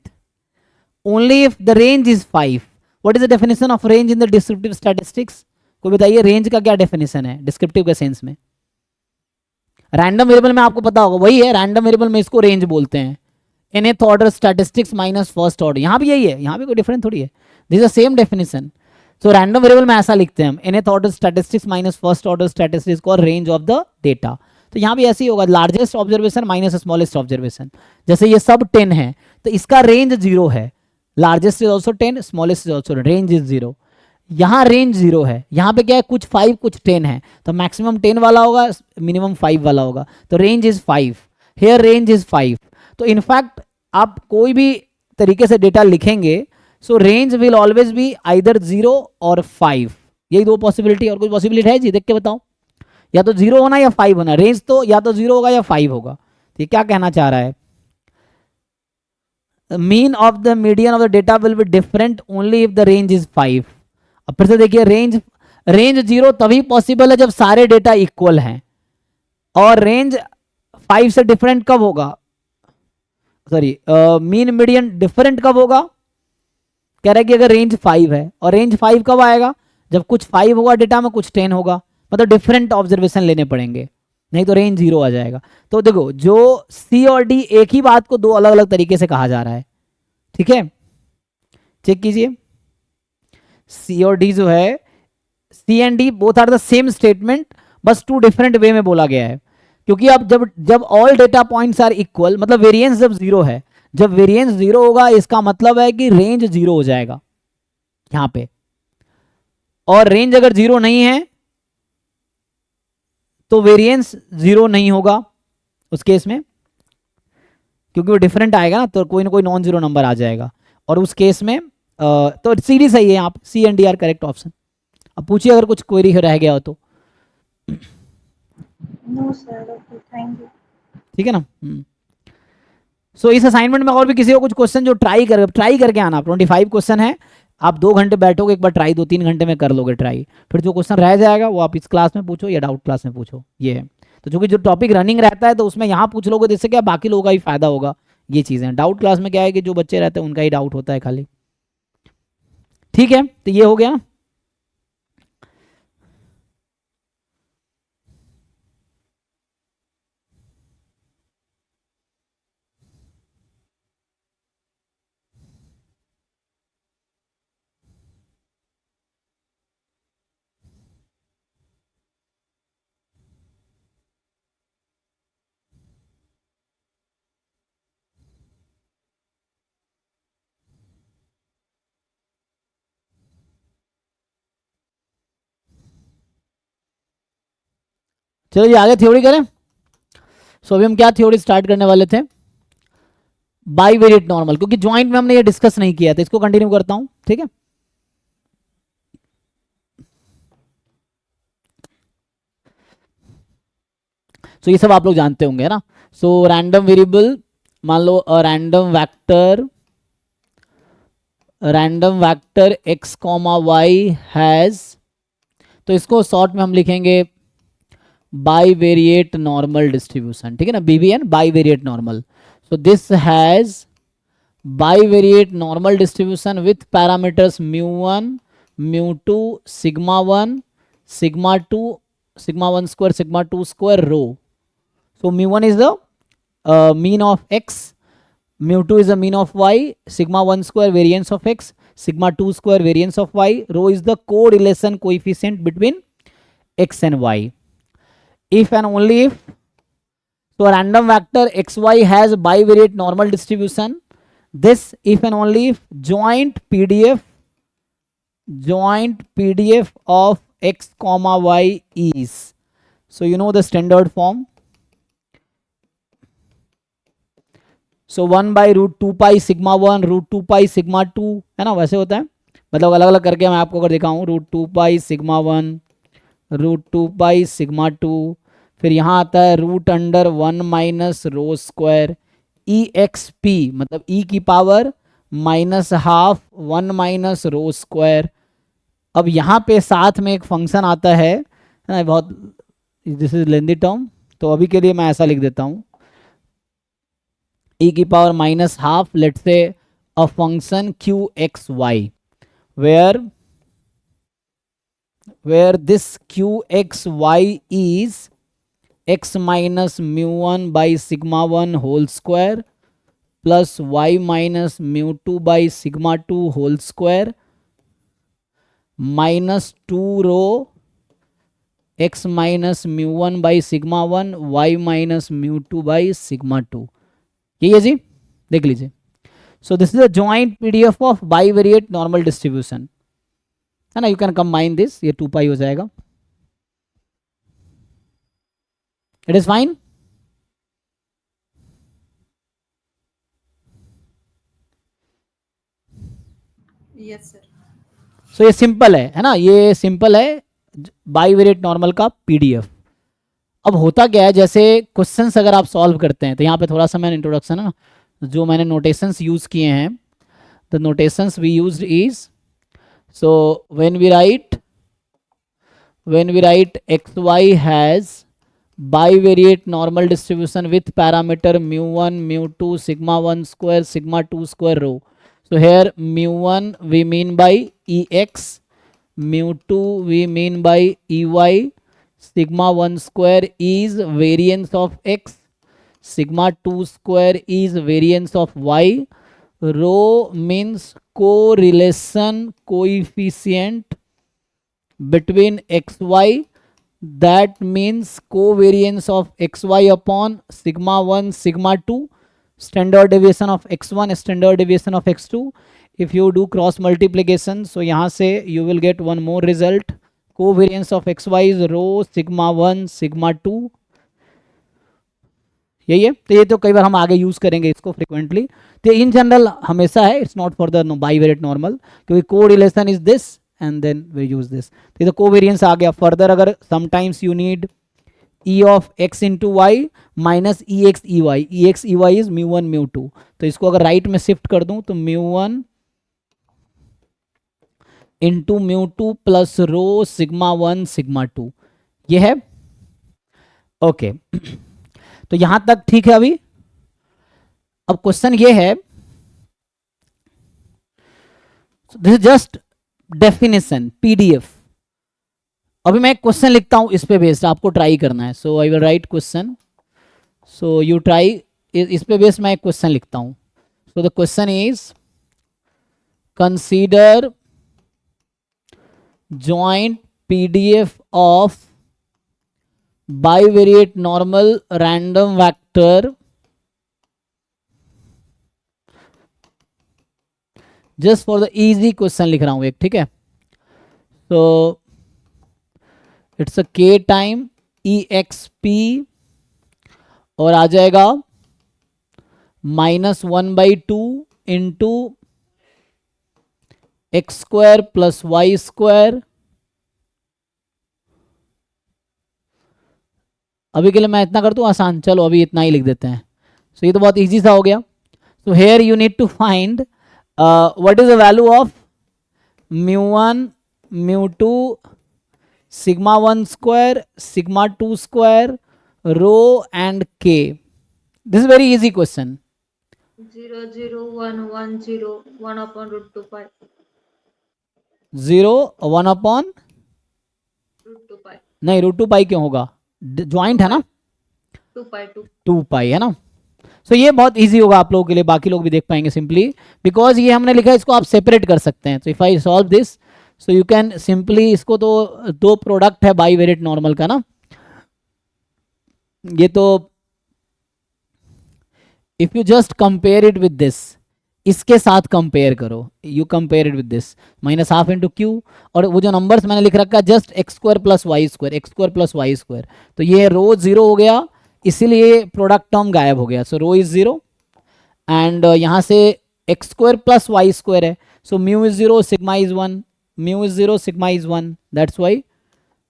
only if the range is 5। What is the definition of range in the descriptive statistics? कोई बताइए रेंज का क्या डेफिनेशन है डिस्क्रिप्टिव के सेंस में? रैंडम वेरिएबल में आपको पता होगा, वही है, रैंडम वेरिएबल में इसको रेंज बोलते हैं। nth order statistics minus first order, यहां भी यही है, यहां भी कोई डिफरेंट थोड़ी है, this is the same definition. So random variable में ऐसा लिखते हैं हम, nth order statistics minus first order statistics को रेंज ऑफ द डेटा। तो यहां भी ऐसे ही होगा, largest observation minus smallest observation. जैसे ये सब 10 है तो इसका रेंज जीरो है, largest is also 10, smallest is also, range is zero. यहाँ रेंज जीरो है, यहाँ पे क्या है, कुछ 5 कुछ 10 है, तो मैक्सिमम 10 वाला होगा, मिनिमम 5 वाला होगा, तो range is 5, here range is 5। तो इनफैक्ट आप कोई भी तरीके से डेटा लिखेंगे, सो range will always be either 0 और 5, यही दो पॉसिबिलिटी। और कोई पॉसिबिलिटी है जी? देख के बताओ, या तो 0 होना या 5 होना, रेंज तो या तो 0 होगा या 5 होगा। तो ये क्या कहना चाह रहा है? Mean of the median of the data will be different only if the range is 5। अब फिर से देखिए, रेंज 0 तभी पॉसिबल है जब सारे डेटा इक्वल हैं, और रेंज 5 से डिफरेंट कब होगा? सॉरी, मीन मीडियन डिफरेंट कब होगा? कह रहा है कि अगर रेंज 5 है, और रेंज 5 कब आएगा? जब कुछ 5 होगा डेटा में, कुछ 10 होगा, मतलब डिफरेंट ऑब्जर्वेशन लेने पड़ेंगे, नहीं तो रेंज 0 आ जाएगा। तो देखो, जो सी और डी एक ही बात को दो अलग अलग तरीके से कहा जा रहा है, ठीक है, चेक कीजिए। सी और डी जो है, C and D both are the same statement, बस टू डिफरेंट वे में बोला गया है। क्योंकि अब जब all data points are equal, मतलब वेरिएंस जब जीरो है, जब वेरिएंस जीरो होगा इसका मतलब है कि रेंज जीरो हो जाएगा यहां पे। और रेंज अगर जीरो नहीं है तो वेरिएंस जीरो नहीं होगा उस केस में, क्योंकि वो डिफरेंट आएगा ना, तो कोई ना कोई नॉन जीरो नंबर आ जाएगा। और उस केस में तो सीधी सही है यहाँ पे, C and D are correct option. अब पूछिए अगर कुछ क्वेरी रह गया हो तो। No sir, okay, thank you. ठीक है ना। सो इस असाइनमेंट में और भी किसी को कुछ क्वेश्चन जो ट्राई करके आना, 25 क्वेश्चन है, आप 2 घंटे बैठोगे, एक बार ट्राई 2-3 घंटे में कर लोगे ट्राई, फिर जो क्वेश्चन रह जाएगा वो आप इस क्लास में पूछो या डाउट क्लास में पूछो, ये है। तो चूंकि जो टॉपिक रनिंग रहता है तो उसमें यहाँ पूछ लोगे, जिससे क्या बाकी लोगों का ही फायदा होगा। ये चीज़ें डाउट क्लास में क्या है कि जो बच्चे रहते हैं उनका ही डाउट होता है खाली। ठीक है, तो ये हो गया ना। चलो ये आगे थ्योरी करें। सो अभी हम क्या थ्योरी स्टार्ट करने वाले थे, बाईवेरिएट नॉर्मल, क्योंकि ज्वाइंट में हमने ये डिस्कस नहीं किया था, इसको कंटिन्यू करता हूं, ठीक है। सो ये सब आप लोग जानते होंगे है ना। सो रैंडम वेरिएबल, मान लो random vector x comma y has, तो इसको शॉर्ट में हम लिखेंगे बाईवेरिएट नॉर्मल डिस्ट्रीब्यूशन, ठीक है ना, BVN bivariate normal. So this has bivariate normal distribution with parameters mu1 mu2 sigma1 sigma2 sigma1 square sigma2 square rho. So mu1 is the mean of x, mu2 is the mean of y, sigma1 square variance of x, sigma2 square variance of y, rho is the correlation coefficient between x and y. If and only if, so a random vector xy has bivariate normal distribution, this if and only if joint PDF of x comma y is, so you know the standard form, so 1 by root 2 pi sigma 1 root 2 pi sigma 2 है ना, वैसे होता है, मतलब अलग अलग करके मैं आपको अगर दिखाऊं, root 2 pi sigma 1 root 2 pi sigma 2, फिर यहाँ आता है root under 1 minus rho square EXP, मतलब E की power minus half 1 minus rho square. अब यहाँ पे साथ में एक फंक्शन आता है ना, बहुत, दिस इज लेंदी टर्म, तो अभी के लिए मैं ऐसा लिख देता हूँ, E की power minus half, let's say a function QXY, where this QXY is x minus mu1 by sigma 1 whole square plus y minus mu2 by sigma 2 whole square minus 2 rho x minus mu1 by sigma 1 y minus mu2 by sigma 2, यही है जी, देख लीजिए। सो this is a joint PDF of bivariate normal distribution, है ना, यू कैन कंबाइन दिस, ये 2 पाई हो जाएगा, it is fine. Yes sir. So ये सिंपल है ना, ये सिंपल है बाईवेरिएट नॉर्मल का PDF। अब होता क्या है, जैसे क्वेश्चंस अगर आप सॉल्व करते हैं, तो यहाँ पे थोड़ा सा मैंने इंट्रोडक्शन है ना, जो मैंने नोटेशंस यूज किए हैं, the notations we used is, so when we write xy has bivariate normal distribution with parameter mu1 mu2 sigma 1 square sigma 2 square rho, so here mu1 we mean by EX, mu2 we mean by EY, sigma 1 square is variance of x, sigma 2 square is variance of y, rho means correlation coefficient between xy, that means covariance of xy upon sigma 1 sigma 2, standard deviation of x1 standard deviation of x2, if you do cross multiplication, so यहाँ से you will get one more result, covariance of xy is rho sigma 1 sigma 2, यही है। तो ये तो कई बार हम आगे यूज करेंगे इसको फ्रिक्वेंटली, तो इन जनरल हमेशा है, it's not for the bivariate normal, क्योंकि correlation is this and then we use this, तो ये तो कोवेरिएंस आ गया। फर्दर अगर sometimes you need E of x into y minus EX EY is mu1 mu2, तो इसको अगर राइट में शिफ्ट कर दूं तो mu1 इंटू mu2 प्लस रो सिग्मा 1 सिग्मा 2, ये है ओके। तो यहां तक ठीक है। अभी अब क्वेश्चन ये है, this is just definition PDF। अभी मैं एक क्वेश्चन लिखता हूं, इस पे बेस्ड आपको ट्राई करना है, so I will write question, so you try, इस पे बेस्ड मैं एक क्वेश्चन लिखता हूं। So the question is consider joint PDF of bivariate normal random vector, just for the easy question लिख रहा हूं एक, ठीक है। so it's a k time EXP और आ जाएगा -1/2 into x square plus y square. अभी के लिए मैं इतना कर दूं आसान, चलो अभी इतना ही लिख देते हैं। सो ये तो बहुत इजी सा हो गया। So here you need to find what is the value of μ1 μ2 sigma 1 square sigma 2 square rho and k. This is very easy question. 0 0 1 1 0 1 upon root 2 pi 0 1 upon root 2 pi नहीं रूट 2 पाई क्यों होगा, ज्वाइंट है ना, 2 pi 2 2 पाई है ना। सो ये बहुत इजी होगा आप लोगों के लिए, बाकी लोग भी देख पाएंगे सिंपली बिकॉज ये हमने लिखा है, इसको आप सेपरेट कर सकते हैं। तो if I solve this so you can simply, इसको तो दो प्रोडक्ट है बाईवेरिएट नॉर्मल का ना, ये तो if you just compare it with this, इसके साथ कंपेयर करो, you compare it with this -12 into Q, और वो जो नंबर्स मैंने लिख रखा है just x square plus y square, x square plus y square, तो ये रो 0 हो गया, इसीलिए प्रोडक्ट टर्म गायब हो गया। सो रो इज 0 एंड यहाँ से x square plus y square है, so mu is 0 sigma is 1, mu is 0 sigma is 1, that's why.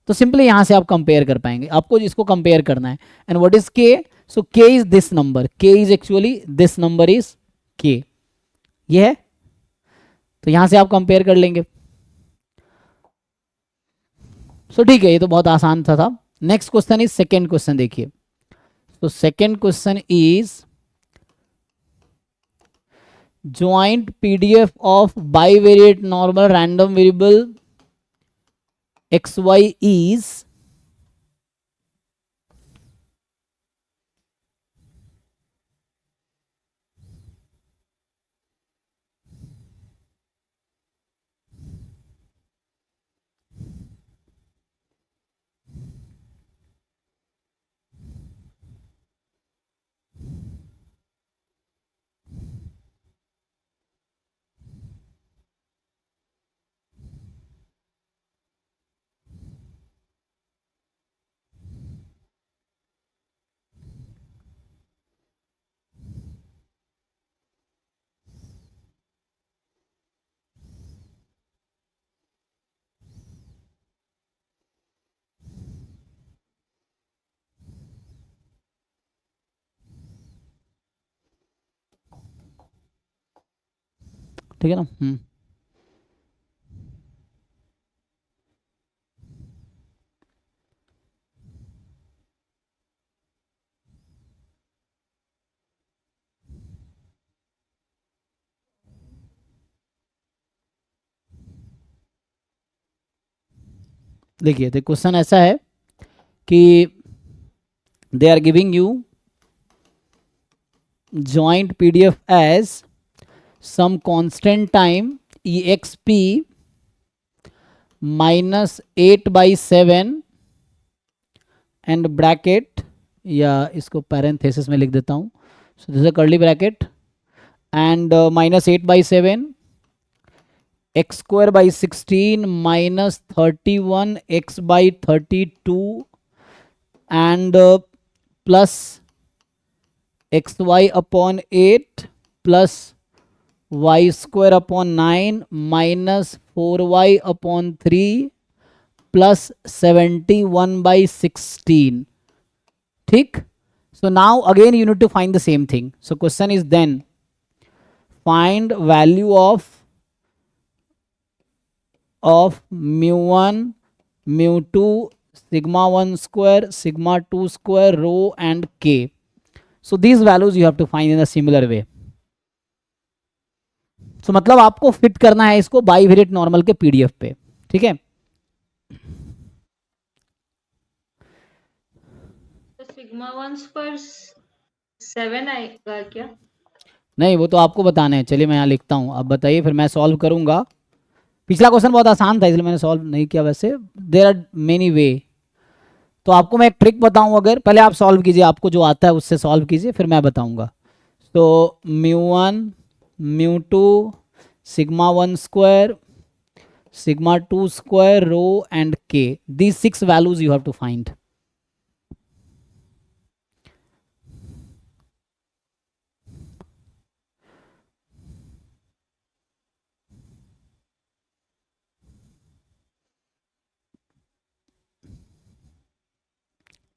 तो सिंपली यहाँ से आप कंपेयर कर पाएंगे, आपको इसको कंपेयर करना है। एंड व्हाट इज के, सो के इज दिस नंबर, के is actually this number is के, ये है, तो यहाँ से आप कंपेयर कर लेंगे। सो ठीक है, ये तो बहुत आसान था। Next question is second question, देखिए। तो second question is joint PDF of bivariate normal random variable xy is ठीक है ना। देखिए, तो क्वेश्चन ऐसा है कि they are giving you joint PDF as some constant time exp -8/7 and bracket, या इसको पैरेंथेसिस में लिख देता हूँ, so this is curly bracket and -8/7 x square by 16 -31 x by 32 and plus xy upon 8 plus y square upon 9 minus 4y upon 3 plus 71/16. ठीक, so now again you need to find the same thing. So question is then find value of mu1 mu2 sigma 1 square sigma 2 square rho and k. So these values you have to find in a similar way. So मतलब आपको फिट करना है इसको बाईवेरिएट नॉर्मल के पीडीएफ पे, ठीक है। सिग्मा 1 स्क्वायर 7 आएगा क्या? नहीं, वो तो आपको बताना है। चलिए मैं यहाँ लिखता हूँ, आप बताइए, फिर मैं सॉल्व करूंगा। पिछला क्वेश्चन बहुत आसान था इसलिए मैंने सॉल्व नहीं किया, वैसे देयर आर मेनी वे। तो आपको मैं एक ट्रिक बताऊं, अगर पहले आप सॉल्व कीजिए, आपको जो आता है उससे सॉल्व कीजिए, फिर मैं बताऊंगा। तो mu1 mu2 sigma 1 square sigma 2 square rho and k, these 6 values you have to find.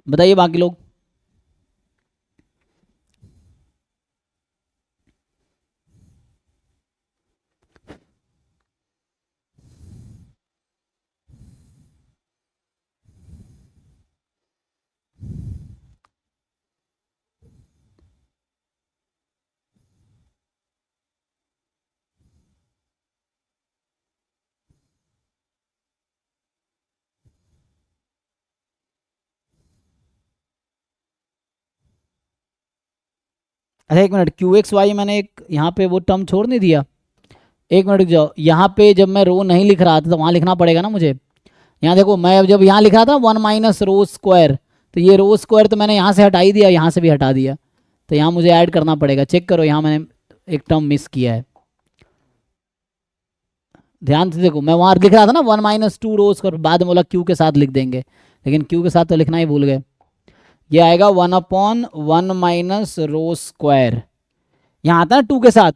बताइए बाकी लोग। अच्छा एक मिनट, क्यू एक्स वाई मैंने एक यहाँ पे वो टर्म छोड़ नहीं दिया। एक मिनट रुक जाओ, यहाँ पे जब मैं रो नहीं लिख रहा था तो वहाँ लिखना पड़ेगा ना मुझे। यहाँ देखो, मैं जब यहाँ लिख रहा था 1 - रो स्क्वायर, तो ये रो स्क्वायर तो मैंने यहाँ से हटा ही दिया, यहाँ से भी हटा दिया, तो यहाँ मुझे ऐड करना पड़ेगा। चेक करो, यहाँ मैंने एक टर्म मिस किया है, ध्यान से देखो। मैं वहाँ लिख रहा था ना 1 - 2 रो स्क्वायर, बाद में बोला क्यू के साथ लिख देंगे, लेकिन क्यू के साथ तो लिखना ही भूल गए। ये आएगा 1/(1 - रो स्क्वायर)। यहाँ आता है 2 के साथ,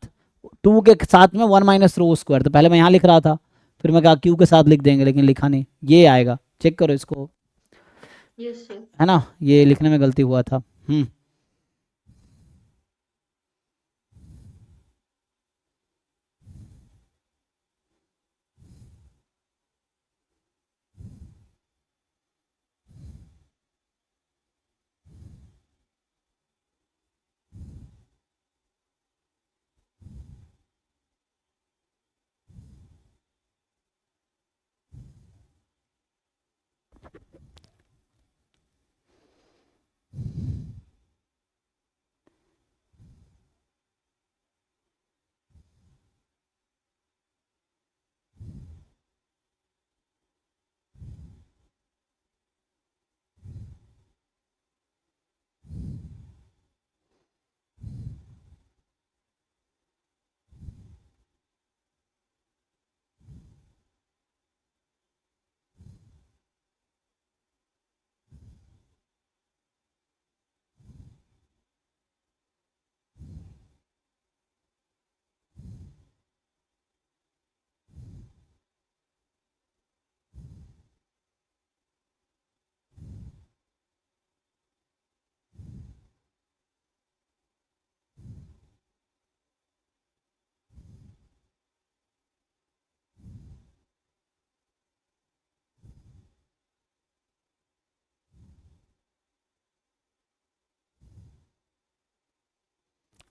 2 के साथ में 1 - रो स्क्वायर, तो पहले मैं यहाँ लिख रहा था, फिर मैं कहा क्यू के साथ लिख देंगे, लेकिन लिखा नहीं। ये आएगा, चेक करो इसको, यस सर। है ना, ये लिखने में गलती हुआ था।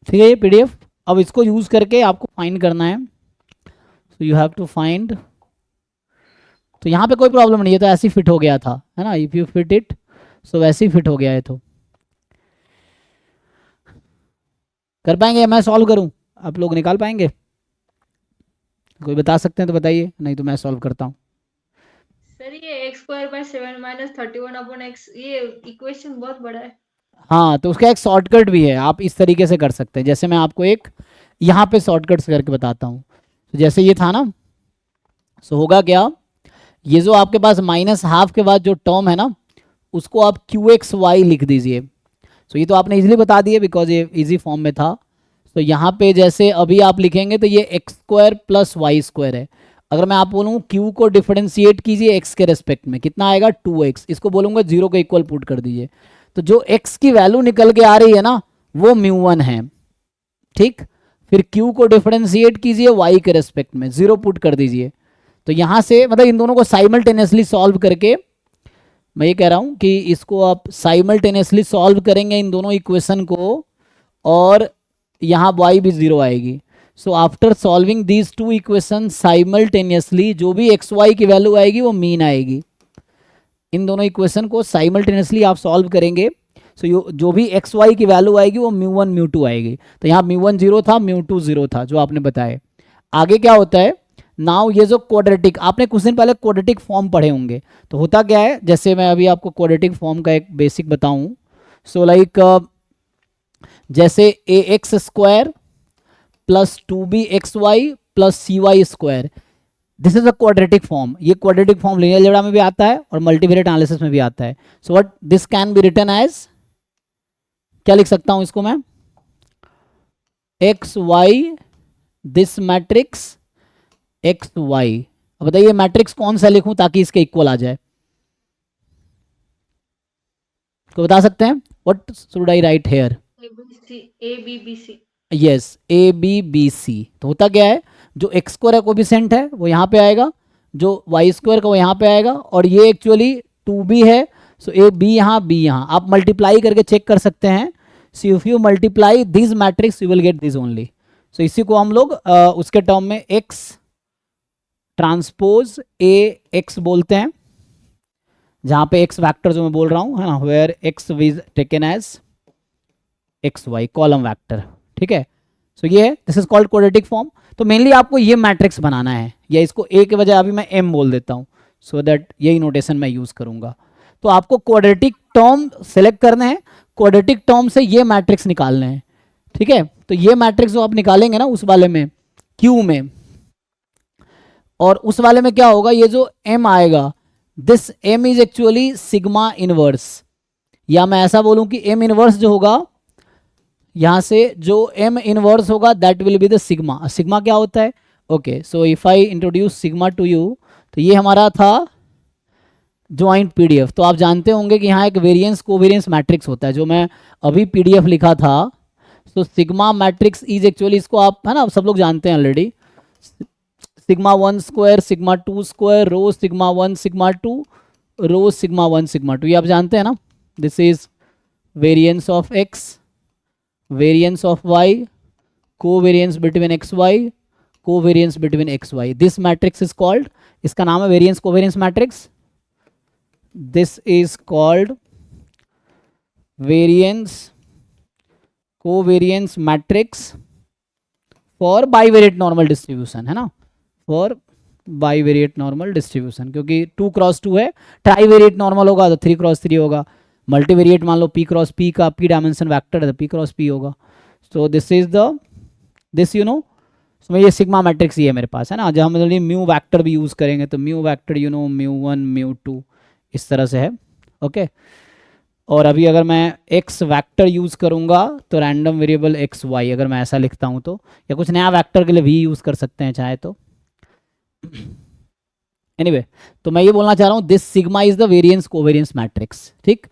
ठीक है, ये पीडीएफ अब इसको यूज करके आपको फाइंड करना है, so you have to find. तो यहाँ पे कोई प्रॉब्लम नहीं है, तो ऐसे ही फिट हो गया था, है ना, इफ यू फिट इट, सो वैसे ही फिट हो गया है। तो कर पाएंगे, मैं सॉल्व करूँ, आप लोग निकाल पाएंगे? कोई बता सकते हैं तो बताइए, नहीं तो मैं सॉल्व करता हूँ। सर ये x² / 7 - 31/x, ये इक्वेशन बहुत बड़ा है। हाँ, तो उसका एक शॉर्टकट भी है, आप इस तरीके से कर सकते हैं। जैसे मैं आपको एक यहाँ पे शॉर्टकट्स करके बताता हूँ। तो जैसे ये था ना, सो होगा क्या, ये जो आपके पास -½ के बाद जो टर्म है ना, उसको आप QXY लिख दीजिए। सो ये तो आपने इजीली बता दिए, बिकॉज ये इजी फॉर्म में था। तो यहाँ पे जैसे अभी आप लिखेंगे तो ये x² + y² है। अगर मैं आप बोलूँ Q को डिफरेंशिएट कीजिए x के रेस्पेक्ट में, कितना आएगा 2x, इसको बोलूँगा 0 के इक्वल पुट कर दीजिए। तो जो x की वैल्यू निकल के आ रही है ना, वो μ1 है, ठीक। फिर Q को डिफरेंशिएट कीजिए y के रेस्पेक्ट में, 0 पुट कर दीजिए। तो यहाँ से मतलब इन दोनों को साइमल्टेनियसली सॉल्व करके, मैं ये कह रहा हूँ कि इसको आप साइमल्टेनियसली सॉल्व करेंगे इन दोनों इक्वेशन को, और यहाँ y भी 0 आएगी। So after solving these 2 equation simultaneously, जो भी xy की वैल्यू आएगी वो मीन आएगी। इन दोनों इक्वेशन को साइमल्टेनियसली आप सॉल्व करेंगे, सो जो भी xy की वैल्यू आएगी वो μ1 μ2 आएगी। तो यहाँ μ1 0 था, μ2 0 था, जो आपने बताया। आगे क्या होता है, नाउ ये जो क्वाड्रेटिक, आपने कुछ दिन पहले क्वाड्रेटिक फॉर्म पढ़े होंगे, तो होता क्या है, जैसे मैं अभी आपको क्वाड्रेटिक फॉर्म का एक बेसिक बताऊं। सो लाइक जैसे ax² + 2bxy + cy², this is a quadratic form. ये क्वाड्रेटिक फॉर्म लीनियर अलजेब्रा में भी आता है और मल्टीवेरिएट एनालिसिस में भी आता है। So what this can be written as, क्या लिख सकता हूं इसको मैं, x y, this matrix x y. अब बताइए मैट्रिक्स कौन सा लिखूं ताकि इसके इक्वल आ जाए। को बता सकते हैं? What should I write here? A b b c. Yes, a b b c. तो होता क्या है, जो एक्स स्क्वायर कोफिशिएंट है वो यहाँ पे आएगा, जो वाई स्क्वायर का वो यहाँ पे आएगा, और ये एक्चुअली 2b है, सो ए बी यहाँ बी यहाँ, आप मल्टीप्लाई करके चेक कर सकते हैं। So if you multiply this matrix you will get this only. So इसी को हम लोग उसके टर्म में एक्स ट्रांसपोज ए एक्स बोलते हैं, जहाँ पे एक्स वैक्टर जो मैं बोल रहा हूँ है ना, where x is taken as x y column vector, ठीक है। सो ये है, this is called quadratic form. तो मेनली आपको ये मैट्रिक्स बनाना है, या इसको ए के बजाय अभी मैं एम बोल देता हूँ, सो दैट यही नोटेशन मैं यूज़ करूँगा। तो आपको क्वाड्रेटिक टर्म सेलेक्ट करने हैं, क्वाड्रेटिक टर्म से ये मैट्रिक्स निकालने हैं, ठीक है। तो ये मैट्रिक्स जो आप निकालेंगे ना उस वाले में क्यू में, और उस वाले में क्या होगा, ये जो m आएगा, this m is actually sigma inverse, या मैं ऐसा बोलूं कि m इनवर्स जो होगा यहां से, जो m इनवर्स होगा that will be the sigma. Sigma क्या होता है? Okay, so if I introduce sigma two you, तो ये हमारा था ज्वाइंट पीडीएफ। तो आप जानते होंगे कि यहाँ एक वेरिएंस कोवेरिएंस मैट्रिक्स होता है, जो मैं अभी पीडीएफ लिखा था। तो सिग्मा मैट्रिक्स इज एक्चुअली, इसको आप है ना सब लोग जानते हैं already, sigma 1 square sigma 2 square rho sigma 1 sigma 2 rho sigma 1 sigma 2, ये आप जानते हैं ना। This is variance of x, variance of y, covariance between x y, covariance between x y. This matrix is called, इसका नाम है variance covariance matrix. This is called variance covariance matrix for bivariate normal distribution, है ना, फॉर बाइवेरिएट नॉर्मल डिस्ट्रीब्यूशन, क्योंकि 2 क्रॉस 2 है। ट्राइवेरिएट नॉर्मल होगा तो 3 क्रॉस 3 होगा। मल्टीवेरिएट मान लो p क्रॉस p का p डायमेंशन वेक्टर है तो p क्रॉस p होगा। So this is the, this you know, so ये सिग्मा मैट्रिक्स ये है मेरे पास, है ना। जब हम म्यू वैक्टर भी यूज़ करेंगे तो म्यू वैक्टर यू नो μ1 μ2 इस तरह से है, ओके। और अभी अगर मैं x वैक्टर यूज़ करूँगा तो रैंडम वेरिएबल एक्स वाई, अगर मैं ऐसा लिखता हूँ तो, या कुछ नया वैक्टर के लिए भी यूज़ कर सकते हैं चाहे तो। एनीवे, तो मैं ये बोलना चाह रहा हूँ this sigma is the variance covariance matrix, ठीक।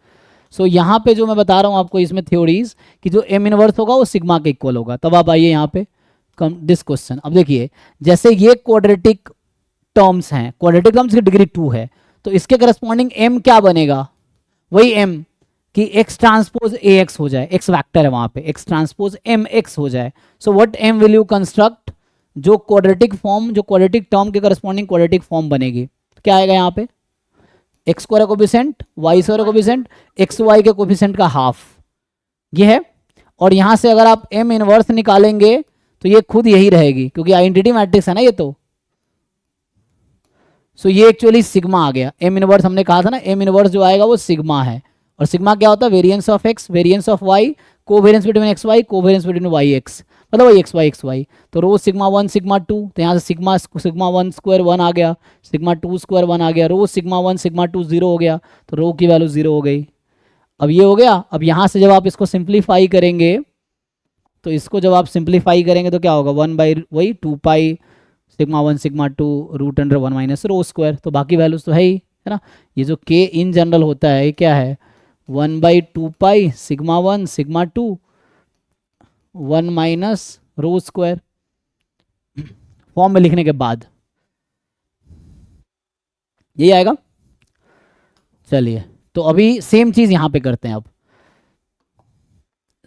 सो यहाँ पे जो मैं बता रहा हूँ आपको इसमें थ्योरीज कि जो m इनवर्स होगा वो सिग्मा के इक्वल होगा। तब आप आइए यहाँ पे दिस क्वेश्चन। अब देखिए, जैसे ये क्वाड्रेटिक टर्म्स हैं, क्वाड्रेटिक टर्म्स की डिग्री 2 है, तो इसके करस्पॉन्डिंग m क्या बनेगा, वही m कि x ट्रांसपोज ax हो जाए, x वैक्टर है वहाँ पे, x ट्रांसपोज mx हो जाए। So what m will you construct, जो क्वाड्रेटिक फॉर्म, जो क्वाड्रेटिक टर्म के करस्पॉन्डिंग क्वाड्रेटिक फॉर्म बनेगी, क्या आएगा यहाँ पे, x square coefficient, y square coefficient, x y के कोफिशिएंट का हाफ, ये है। और यहाँ से अगर आप m इनवर्स निकालेंगे तो ये खुद यही रहेगी, क्योंकि आइडेंटिटी मैट्रिक्स है ना ये तो। सो ये एक्चुअली सिग्मा आ गया। m इनवर्स हमने कहा था ना, m इनवर्स जो आएगा वो सिग्मा है। और सिग्मा क्या होता है, variance of x, variance of y, covariance between x y, covariance between y x, मतलब वही एक्स वाई एक्स वाई। तो रो सिग्मा 1 सिग्मा 2, तो यहाँ से सिग्मा 1 स्क्वायर 1 आ गया, सिग्मा 2 स्क्वायर 1 आ गया, रो सिग्मा 1 सिग्मा 2 0 हो गया, तो रो की वैल्यू 0 हो गई। अब ये हो गया। अब यहाँ से जब आप इसको सिंप्लीफाई करेंगे, तो इसको जब आप सिंप्लीफाई करेंगे तो क्या होगा, 1 बाई वही 2 pi sigma 1 sigma 2 root under 1 minus rho square. तो बाकी वैल्यूज तो है ही, है ना। ये जो k इन जनरल होता है ये क्या है, 1 by 2 pi sigma 1 sigma 2 1 minus rho square, form में लिखने के बाद यही आएगा। चलिए, तो अभी सेम चीज यहां पे करते हैं। अब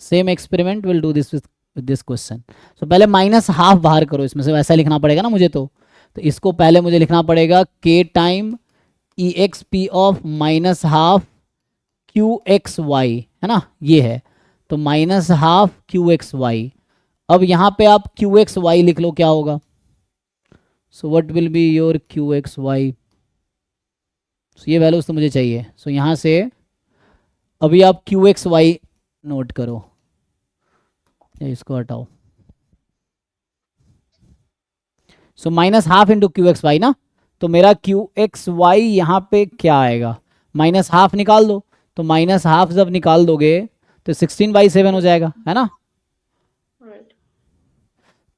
same experiment will do this with this question. So पहले माइनस हाफ बाहर करो, इसमें से वैसा लिखना पड़ेगा ना मुझे। तो इसको पहले मुझे लिखना पड़ेगा k time e x p of minus half Q x y, है ना, ये है। तो minus half Q x y. अब यहाँ पे आप क्यू एक्स वाई लिख लो, क्या होगा, so what will be your Q x y. So ये वैल्यूज तो मुझे चाहिए। सो यहाँ से अभी आप क्यू एक्स वाई नोट करो, इसको हटाओ। So minus half into Q x y ना, तो मेरा क्यू एक्स वाई यहाँ पे क्या आएगा, माइनस हाफ निकाल दो। तो माइनस हाफ जब निकाल दोगे तो 16/7 हो जाएगा, है ना।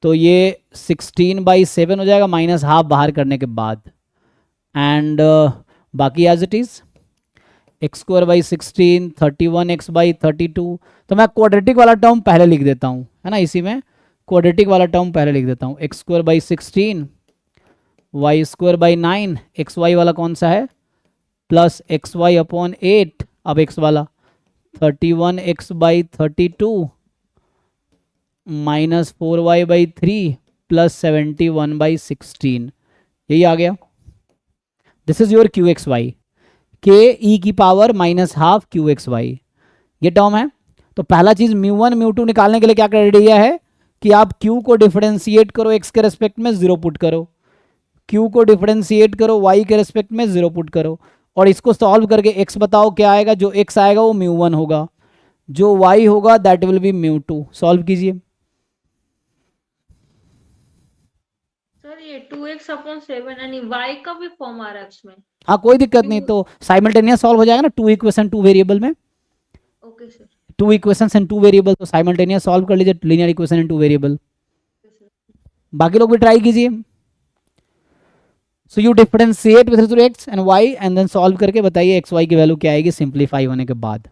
तो ये 16/7 हो जाएगा माइनस हाफ बाहर करने के बाद। एंड बाकी as it is x square by 16, 31x/32। तो मैं क्वाड्रेटिक वाला टर्म पहले लिख देता हूँ, है ना, इसी में क्वाड्रेटिक वाला टर्म पहले लिख देता हूँ। X square by 16, y square by 9, x y वाला कौन सा है, प्लस एक्स वाई अपॉन 8, अब एक्स वाला 31x/32 माइनस 4y/3 प्लस 71/16, यही आ गया। This is your Q x y, के ई की power minus half Q x y, ये टर्म है। तो पहला चीज म्यू1 म्यू2 निकालने के लिए क्या क्राइटेरिया है कि आप q को डिफरेंशिएट करो x के रेस्पेक्ट में 0 पुट करो, q को डिफरेंशिएट करो y के रेस्पेक्ट में 0 पुट करो, और इसको सॉल्व करके x बताओ क्या आएगा। जो x आएगा वो म्यू1 होगा, जो y होगा दैट विल बी म्यू2। सॉल्व कीजिए। सर ये 2x/7 यानी y का भी फॉर्म आ रहा है उसमें। हाँ कोई दिक्कत नहीं, तो साइमल्टेनियस सॉल्व हो जाएगा ना, 2 इक्वेशन 2 वेरिएबल में, ओके सर। 2 इक्वेशंस इन 2 वेरिएबल, तो साइमल्टेनियस सॉल्व कर लीजिए लीनियर इक्वेशन इन 2 वेरिएबल। बाकी लोग भी ट्राई कीजिए। So you differentiate with respect x and y and then solve करके बताइए एक्स वाई की वैल्यू क्या आएगी सिंप्लीफाई होने के बाद।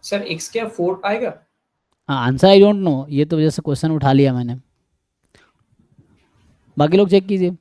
सर x क्या 4 आएगा? हाँ आंसर आई डोंट नो, ये तो जैसे क्वेश्चन उठा लिया मैंने, बाकी लोग चेक कीजिए।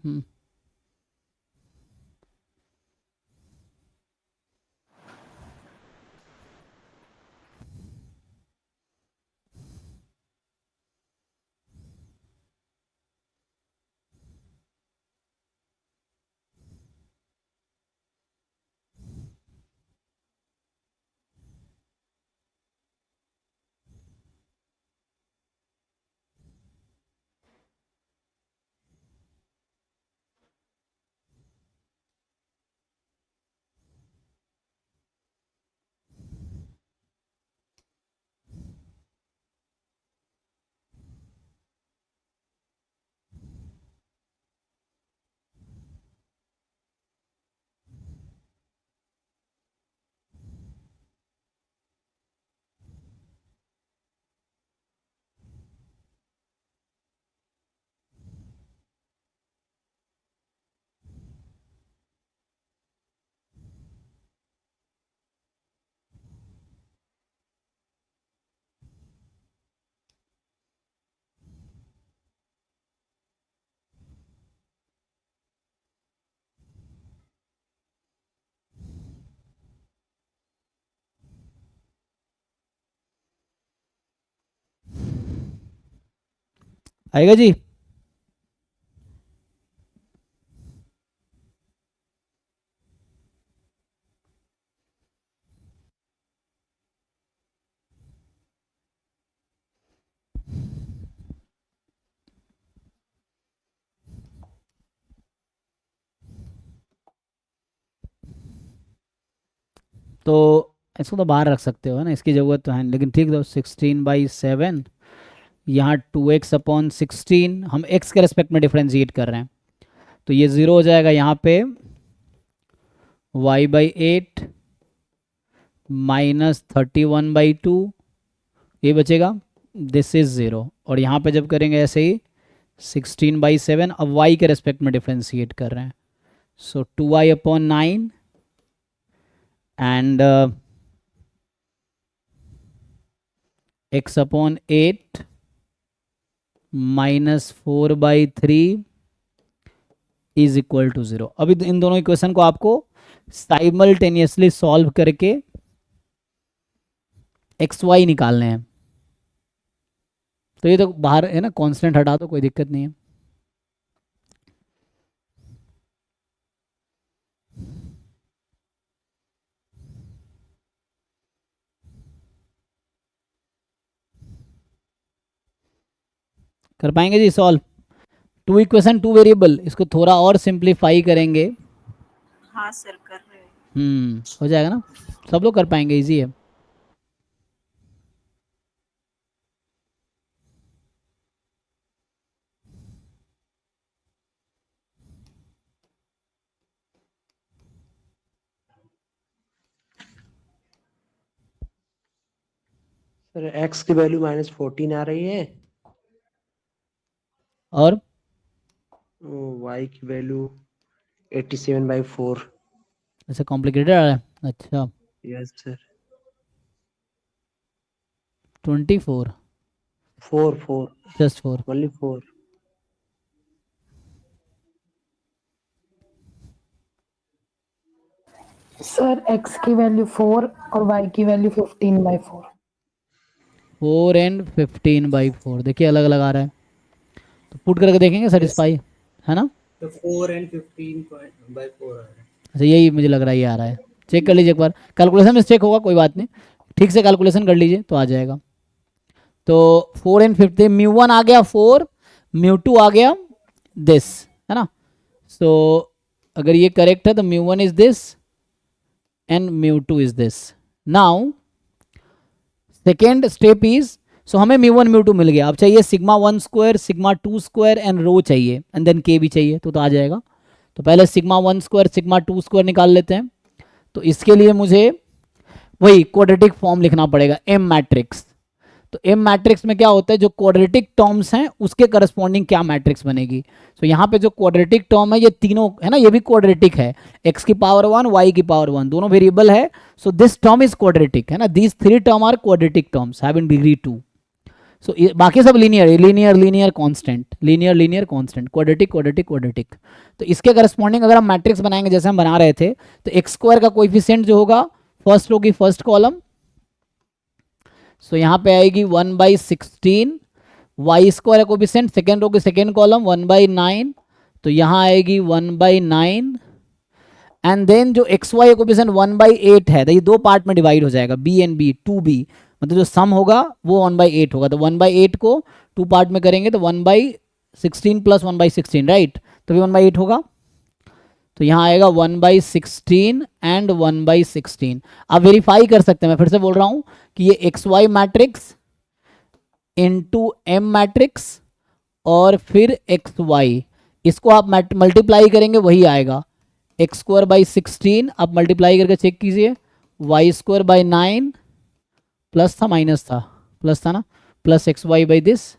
आएगा जी। तो इसको तो बाहर रख सकते हो, है ना, इसकी ज़रूरत तो है नहीं, लेकिन ठीक है। 16/7, यहाँ 2x/16, हम x के रेस्पेक्ट में डिफ्रेंशिएट कर रहे हैं, तो ये 0 हो जाएगा। यहाँ पे y/8 माइनस 31/2, ये बचेगा, दिस इज 0। और यहाँ पे जब करेंगे ऐसे ही 16/7, अब y के रेस्पेक्ट में डिफ्रेंशिएट कर रहे हैं, so 2y/9 and x/8 minus 4/3 is equal to 0। अभी इन दोनों इक्वेशन को आपको साइमल्टेनियसली सॉल्व करके एक्स वाई निकालने हैं। तो ये तो बाहर है ना, कांस्टेंट हटा दो, कोई दिक्कत नहीं है। कर पाएंगे जी सॉल्व? 2 इक्वेशन 2 वेरिएबल, इसको थोड़ा और सिंप्लीफाई करेंगे। हाँ सर कर रहे हैं। हो जाएगा ना, सब लोग कर पाएंगे, इजी है। सर x की वैल्यू -14 आ रही है और y की वैल्यू 87/4। ऐसे कॉम्प्लिकेटेड आ रहा है। अच्छा, yes sir. 24 4 just 4। Only 4। Sir x की वैल्यू 4 और y की वैल्यू 15/4। 4 एंड 15/4 देखिए अलग अलग आ रहा है, तो पुट करके देखेंगे सेटिस्फाई है ना। तो 4 एंड 15/4 आ रहा है। अच्छा यही मुझे लग रहा है ये आ रहा है, चेक कर लीजिए एक बार, कैलकुलेशन मिस्टेक होगा कोई बात नहीं, ठीक से कैलकुलेशन कर लीजिए तो आ जाएगा। तो 4 एंड 15 μ1 आ गया 4, μ2 आ गया दिस, है ना। सो अगर ये करेक्ट है तो μ1 is this and μ2 is this. Now second step is, so हमें μ1 μ2 मिल गया, अब चाहिए σ1 स्क्वायर σ2 स्क्वायर एंड रो चाहिए एंड देन k भी चाहिए, तो आ जाएगा। तो पहले σ1 स्क्वायर σ2 स्क्वायर निकाल लेते हैं। तो इसके लिए मुझे वही क्वाड्रेटिक फॉर्म लिखना पड़ेगा, एम मैट्रिक्स। तो एम मैट्रिक्स में क्या होता है, जो क्वाड्रेटिक टर्म्स हैं उसके करस्पॉन्डिंग क्या मैट्रिक्स बनेगी। तो यहाँ पे जो क्वाड्रेटिक टर्म है ये तीनों है ना, ये भी क्वाड्रेटिक है, x की पावर 1 y की पावर 1 दोनों वेरिएबल है। So this term is quadratic, है ना, these 3 term are quadratic terms have in degree 2। So बाकी सब linear linear linear constant, linear linear constant, quadratic quadratic quadratic. तो इसके करस्पॉन्डिंग अगर हम मैट्रिक्स बनाएंगे जैसे हम बना रहे थे, तो एक्स स्क्वायर का कोएफिशिएंट जो होगा फर्स्ट रो की फर्स्ट कॉलम, सो यहाँ पे आएगी 1/16, वाई स्क्वायर का कोएफिशिएंट सेकेंड रो की सेकेंड कॉलम 1/9, तो यहाँ आएगी 1/9 एंड देन जो एक्स वाई कोएफिशिएंट 1/8 है, तो ये दो पार्ट में डिवाइड हो जाएगा, बी एंड बी 2b, मतलब जो सम होगा वो 1/8 होगा। तो 1/8 को 2 पार्ट में करेंगे तो 1/16 प्लस 1/16 राइट, तो भी 1/8 होगा। तो यहाँ आएगा 1/16 एंड 1/16। आप वेरीफाई कर सकते हैं, मैं फिर से बोल रहा हूँ कि ये x y matrix into M matrix और फिर एक्स वाई, इसको आप मल्टीप्लाई करेंगे वही आएगा, एक्स स्क्वायर बाई 16 आप मल्टीप्लाई करके चेक कीजिए, वाई स्क्वायर बाई 9 प्लस था माइनस था, प्लस था ना, plus x y by this,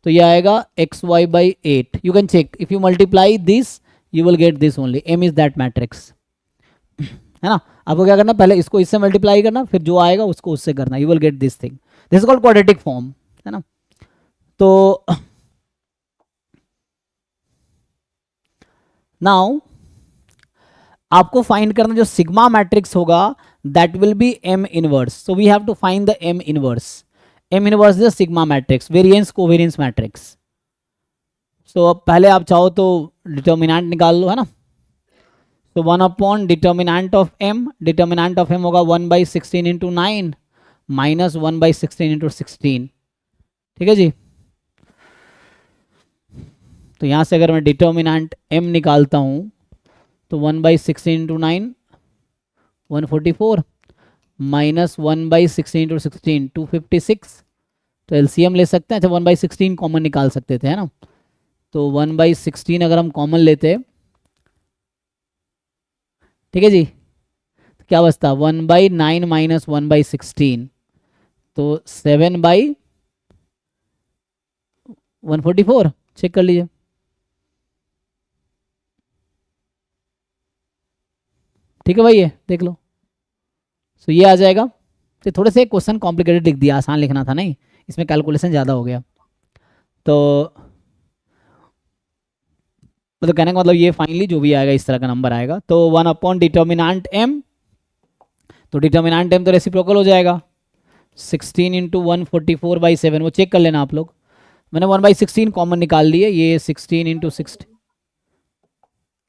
तो ये आएगा x y by 8। You can check if you multiply this you will get this only, m is that matrix, है ना। आपको क्या करना, पहले इसको इससे मल्टीप्लाई करना, फिर जो आएगा उसको उससे करना, you will get this thing, this is called quadratic form, है ना। तो now आपको फाइंड करना जो सिग्मा मैट्रिक्स होगा that will be m inverse, so we have to find the m inverse is the sigma matrix, variance covariance matrix। सो अब पहले आप चाहो तो डिटर्मिनेंट निकाल लो, है ना। तो 1 determinant of m, determinant of m होगा 1/16 इंटू 9 माइनस 1/16 इंटू 16, ठीक है जी। तो यहाँ से अगर मैं डिटर्मिनेंट m निकालता हूँ तो 1/16 इंटू 9 144 माइनस 1/16 इंटू 16 256, तो एलसीएम ले सकते हैं। अच्छा 1/16 कॉमन निकाल सकते थे, है ना, तो 1/16 अगर हम कॉमन लेते, ठीक है जी, तो क्या बचता 1/9 माइनस 1/16, तो 7/144, चेक कर लीजिए। ठीक है भाई, ये देख लो, तो ये आ जाएगा। तो थोड़े से क्वेश्चन कॉम्प्लिकेटेड लिख दिया, आसान लिखना था नहीं, इसमें कैलकुलेशन ज़्यादा हो गया। तो मतलब कहने का मतलब ये फाइनली जो भी आएगा इस तरह का नंबर आएगा। तो 1 डिटर्मिनेंट m, तो डिटर्मिनेंट m तो रेसिप्रोकल हो जाएगा 16 इंटू 144/7, वो चेक कर लेना आप लोग। मैंने 1/16 कॉमन निकाल लिए, ये 16 इंटू 16,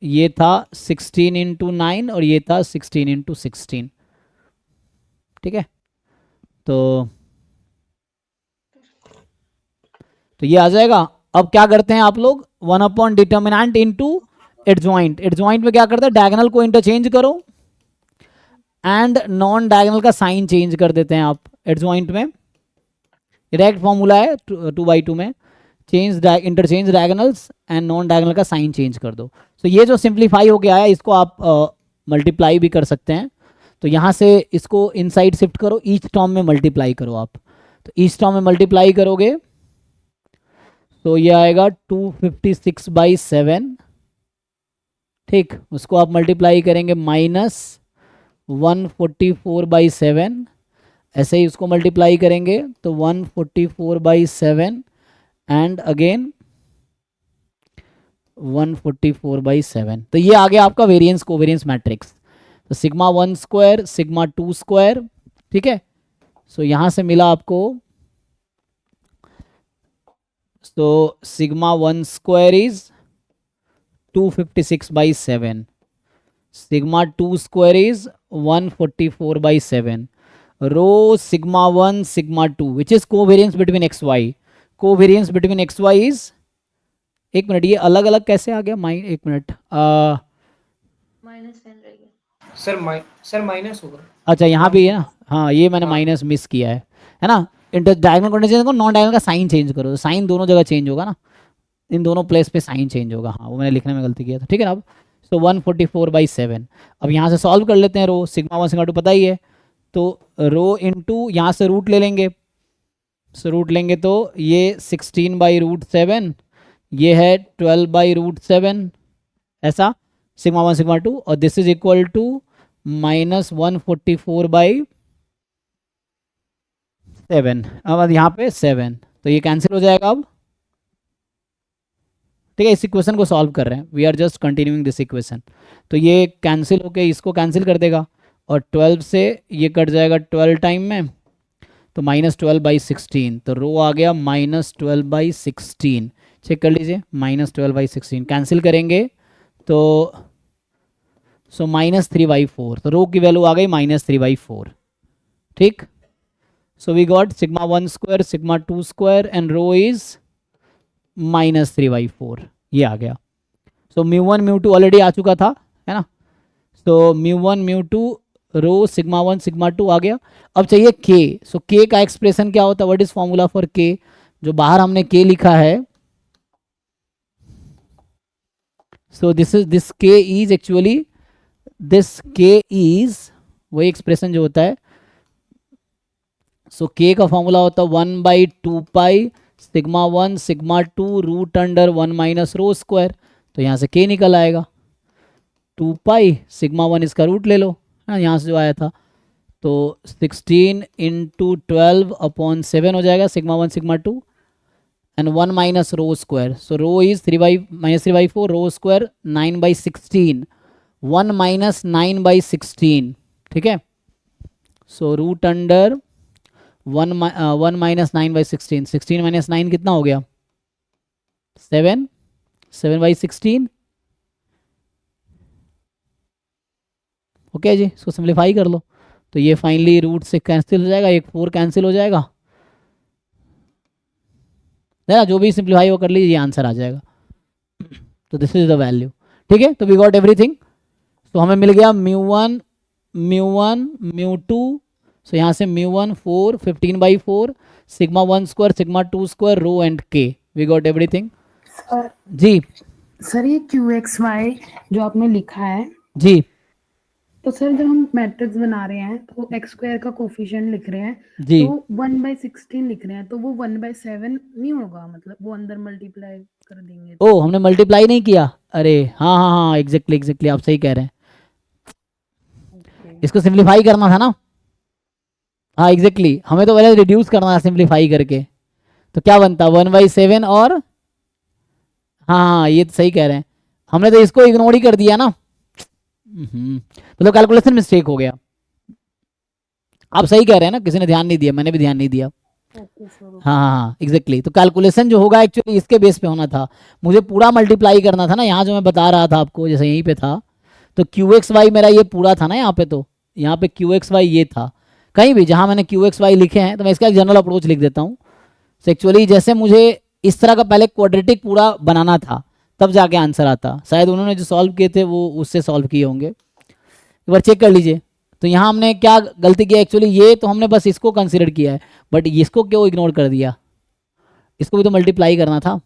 ये था 16 इंटू 9 और ये था 16 इंटू 16, ठीक है। तो ये आ जाएगा। अब क्या करते हैं आप लोग, 1 डिटर्मिनेंट इंटू एडजॉइंट, एडजॉइंट में क्या करते हैं, डायगोनल को इंटरचेंज करो एंड नॉन डायगोनल का साइन चेंज कर देते हैं आप एडजॉइंट में, डायरेक्ट फॉर्मूला है 2/2 में, change interchange diagonals and non diagonal का साइन चेंज कर दो। तो ये जो सिंप्लीफाई होके आया इसको आप मल्टीप्लाई भी कर सकते हैं। तो यहाँ से इसको इनसाइड शिफ्ट करो, ईच टर्म में मल्टीप्लाई करो आप, तो ईच टर्म में मल्टीप्लाई करोगे तो ये आएगा 256/7, ठीक। उसको आप मल्टीप्लाई करेंगे -144/7, ऐसे ही उसको मल्टीप्लाई करेंगे तो 144/7 एंड अगेन 144/7। तो ये आ गया आपका वेरिएंस कोवेरिएंस मैट्रिक्स। तो सिग्मा 1 स्क्वायर सिग्मा 2 स्क्वायर, ठीक है। सो यहाँ से मिला आपको, तो sigma 1 square is 256/7, sigma 2 square is 144/7, rho sigma 1 sigma 2 which is covariance between x y, covariance between x y is, एक मिनट ये अलग अलग कैसे आ गया, एक मिनट, माइनस 10 रह गया। सर माइनस होगा। अच्छा यहाँ भी है ना, हाँ ये मैंने माइनस मिस किया है ना। इंटर डायगोनल कोऑर्डिनेशन को नॉन डायगोनल का साइन चेंज करो, तो साइन दोनों जगह चेंज होगा ना, इन दोनों प्लेस पे साइन चेंज होगा, हाँ वो मैंने लिखने में गलती किया था, ठीक है ना। अब तो 144/7, अब यहाँ से सॉल्व कर लेते हैं, रो सिग्मा 1 सिग्मा 2 पता ही है, तो रो इंटू यहाँ से रूट ले लेंगे, सो रूट लेंगे तो ये 16/√7, ये है 12/√7, ऐसा सिग्मा 1 सिग्मा 2, और दिस इज इक्वल टू -144/7। अब यहाँ पे 7, तो ये कैंसिल हो जाएगा अब, ठीक है। इस इक्वेशन को सॉल्व कर रहे हैं, we are just continuing this equation. तो ये कैंसिल होके इसको कैंसिल कर देगा, और 12 से ये कट जाएगा 12 टाइम में, तो -12/16, तो रो आ गया -12/16, चेक कर लीजिए, -12/16 कैंसिल करेंगे तो सो -3/4, तो रो की वैल्यू आ गई -3/4, ठीक। So we got sigma 1 square sigma 2 square and rho is -3/4, ये आ गया। सो μ1 μ2 ऑलरेडी आ चुका था, है ना। सो μ1 μ2 रो सिग्मा 1 सिग्मा 2 आ गया। अब चाहिए k, सो k का एक्सप्रेशन क्या होता है, what is formula for k, जो बाहर हमने k लिखा है, so this k is actually, this k is वही एक्सप्रेशन जो होता है, सो k का फॉर्मूला होता है 1/2 sigma 1 sigma 2 root under 1 minus rho square, तो यहाँ से k निकल आएगा, 2 सिग्मा 1 इसका रूट ले लो, हाँ यहाँ से जो आया था, तो 16 × 12/7 हो जाएगा sigma 1 sigma 2 and 1 minus rho square, so rho is -3/4, rho square 9/16, 1 minus 9/16, ठीक है। सो रूट अंडर 1 माइनस 9/16, 16 माइनस 9 कितना हो गया, 7, 7/16, ओके जी। इसको सिंप्लीफाई कर लो, तो ये फाइनली रूट से कैंसिल हो जाएगा, एक 4 कैंसिल हो जाएगा, ना जो भी सिंप्लीफाई वो कर लीजिए, आंसर आ जाएगा। तो दिस इज द वैल्यू, ठीक है। तो वी गॉट एवरीथिंग, तो हमें मिल गया μ1 μ2, सो यहाँ से μ1 4 15/4 sigma 1 square sigma 2 square rho and k, we got everything sir ji. सर ये QXY जो आपने लिखा है, जी तो सर जब हम मैट्रिक्स बना रहे हैं तो एक्स स्क्वायर का कोफिशिएंट लिख रहे हैं, जी, तो 1/16 लिख रहे हैं, तो वो 1/7 नहीं होगा, मतलब वो अंदर मल्टीप्लाई कर देंगे तो। ओ हमने मल्टीप्लाई नहीं किया, अरे हाँ हाँ हाँ एग्जैक्टली आप सही कह रहे हैं, इसको सिंप्लीफाई करना था ना, हाँ एग्जैक्टली हमें तो पहले रिड्यूस करना है सिंप्लीफाई करके, तो क्या बनता 1/7 और, हाँ ये तो सही कह रहे हैं, हमने तो इसको इग्नोर ही कर दिया ना, मतलब कैलकुलेशन मिस्टेक हो गया। आप सही कह रहे हैं ना, किसी ने ध्यान नहीं दिया, मैंने भी ध्यान नहीं दिया, हाँ हाँ एग्जैक्टली। तो कैलकुलेशन जो होगा एक्चुअली इसके बेस पे होना था, मुझे पूरा मल्टीप्लाई करना था ना, यहाँ जो मैं बता रहा था आपको, जैसे यहीं पे था, तो QXY मेरा ये पूरा था ना, यहाँ पे तो यहाँ पे QXY ये था, कहीं भी जहाँ मैंने QXY लिखे हैं, तो मैं इसका एक जनरल अप्रोच लिख देता हूँ। तो एक्चुअली जैसे मुझे इस तरह का पहले क्वाड्रेटिक पूरा बनाना था, तब जाके आंसर आता, शायद उन्होंने जो सॉल्व किए थे वो उससे सॉल्व किए होंगे, एक बार चेक कर लीजिए। तो यहाँ हमने क्या गलती किया एक्चुअली, ये तो हमने बस इसको कंसिडर किया है, बट इसको क्यों इग्नोर कर दिया, इसको भी तो मल्टीप्लाई करना था।